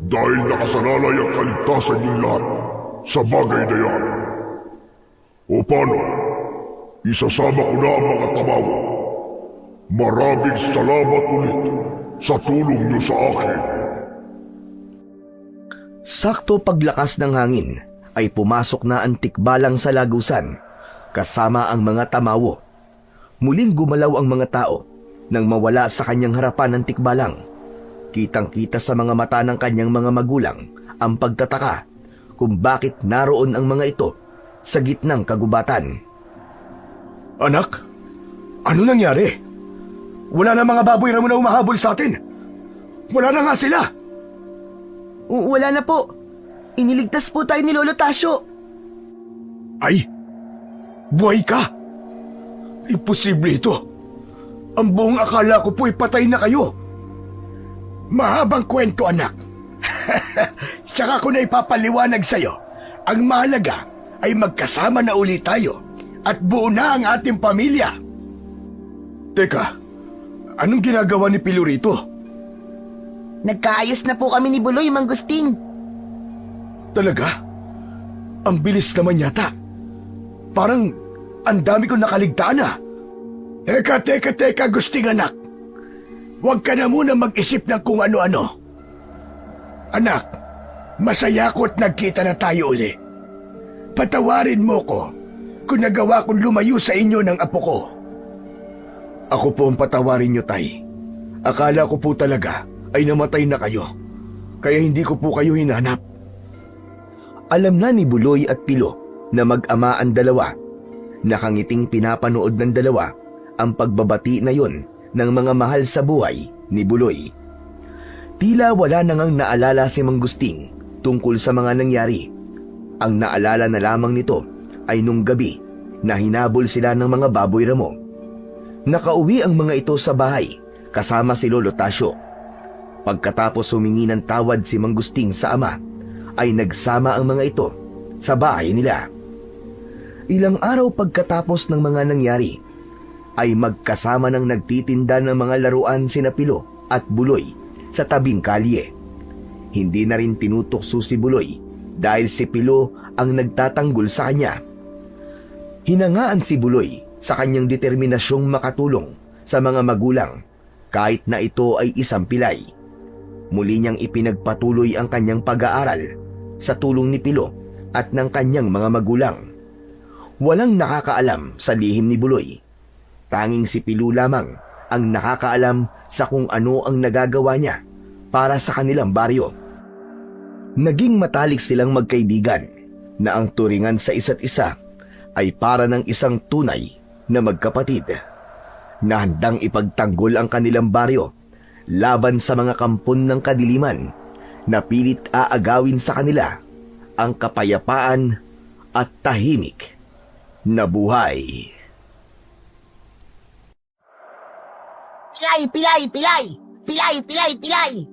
dahil nakasalalay ang kaligtasan yung lahat sa bagay na yan. O paano? Isasama ko na ang mga tamawa. Maraming salamat ulit sa tulong niyo sa akin. Sakto paglakas ng hangin ay pumasok na ang tikbalang sa lagusan kasama ang mga tamawo. Muling gumalaw ang mga tao nang mawala sa kanyang harapan ng tikbalang. Kitang-kita sa mga mata ng kanyang mga magulang ang pagtataka kung bakit naroon ang mga ito sa gitnang kagubatan. Anak, ano nangyari? Wala na mga baboy ramo na umahabol sa atin. Wala na nga sila. Wala na po. Iniligtas po tayo ni Lolo Tasyo. Ay, buhay ka. Imposible ito. Ang buong akala ko po'y patay na kayo. Mahabang kwento, anak. Tsaka ko na ipapaliwanag sa'yo. Ang mahalaga ay magkasama na ulit tayo at buo na ang ating pamilya. Teka, anong ginagawa ni Pilo rito? Nagkaayos na po kami ni Buloy, Mang Gusting. Talaga? Ang bilis naman yata. Parang ang dami kong nakaligtaan na. Teka, Gusting anak. Huwag ka na muna mag-isip ng kung ano-ano. Anak, masaya ko't nagkita na tayo uli. Patawarin mo ko kung nagawa kong lumayo sa inyo ng apo ko. Ako po ang patawarin niyo, Tay. Akala ko po talaga ay namatay na kayo. Kaya hindi ko po kayo hinanap. Alam na ni Buloy at Pilo na mag-ama ang dalawa. Nakangiting pinapanood ng dalawa ang pagbabati na yon ng mga mahal sa buhay ni Buloy. Tila wala na ngang naalala si Mang Gusting tungkol sa mga nangyari. Ang naalala na lamang nito ay nung gabi na hinabol sila ng mga baboy ramo. Nakauwi ang mga ito sa bahay kasama si Lolo Tasyo. Pagkatapos humingi ng tawad si Mang Gusting sa ama, ay nagsama ang mga ito sa bahay nila. Ilang araw pagkatapos ng mga nangyari, ay magkasama ng nagtitinda ng mga laruan sina Pilo at Buloy sa tabing kalye. Hindi na rin tinutukso si Buloy dahil si Pilo ang nagtatanggol sa kanya. Hinangaan si Buloy sa kanyang determinasyong makatulong sa mga magulang kahit na ito ay isang pilay. Muli niyang ipinagpatuloy ang kanyang pag-aaral sa tulong ni Pilo at ng kanyang mga magulang. Walang nakakaalam sa lihim ni Buloy. Tanging si Pilo lamang ang nakakaalam sa kung ano ang nagagawa niya para sa kanilang baryo. Naging matalik silang magkaibigan na ang turingan sa isa't isa ay para ng isang tunay na magkapatid na handang ipagtanggol ang kanilang baryo laban sa mga kampon ng kadiliman na pilit aagawin sa kanila ang kapayapaan at tahimik na buhay. Pilay, pilay, pilay! Pilay, pilay, pilay!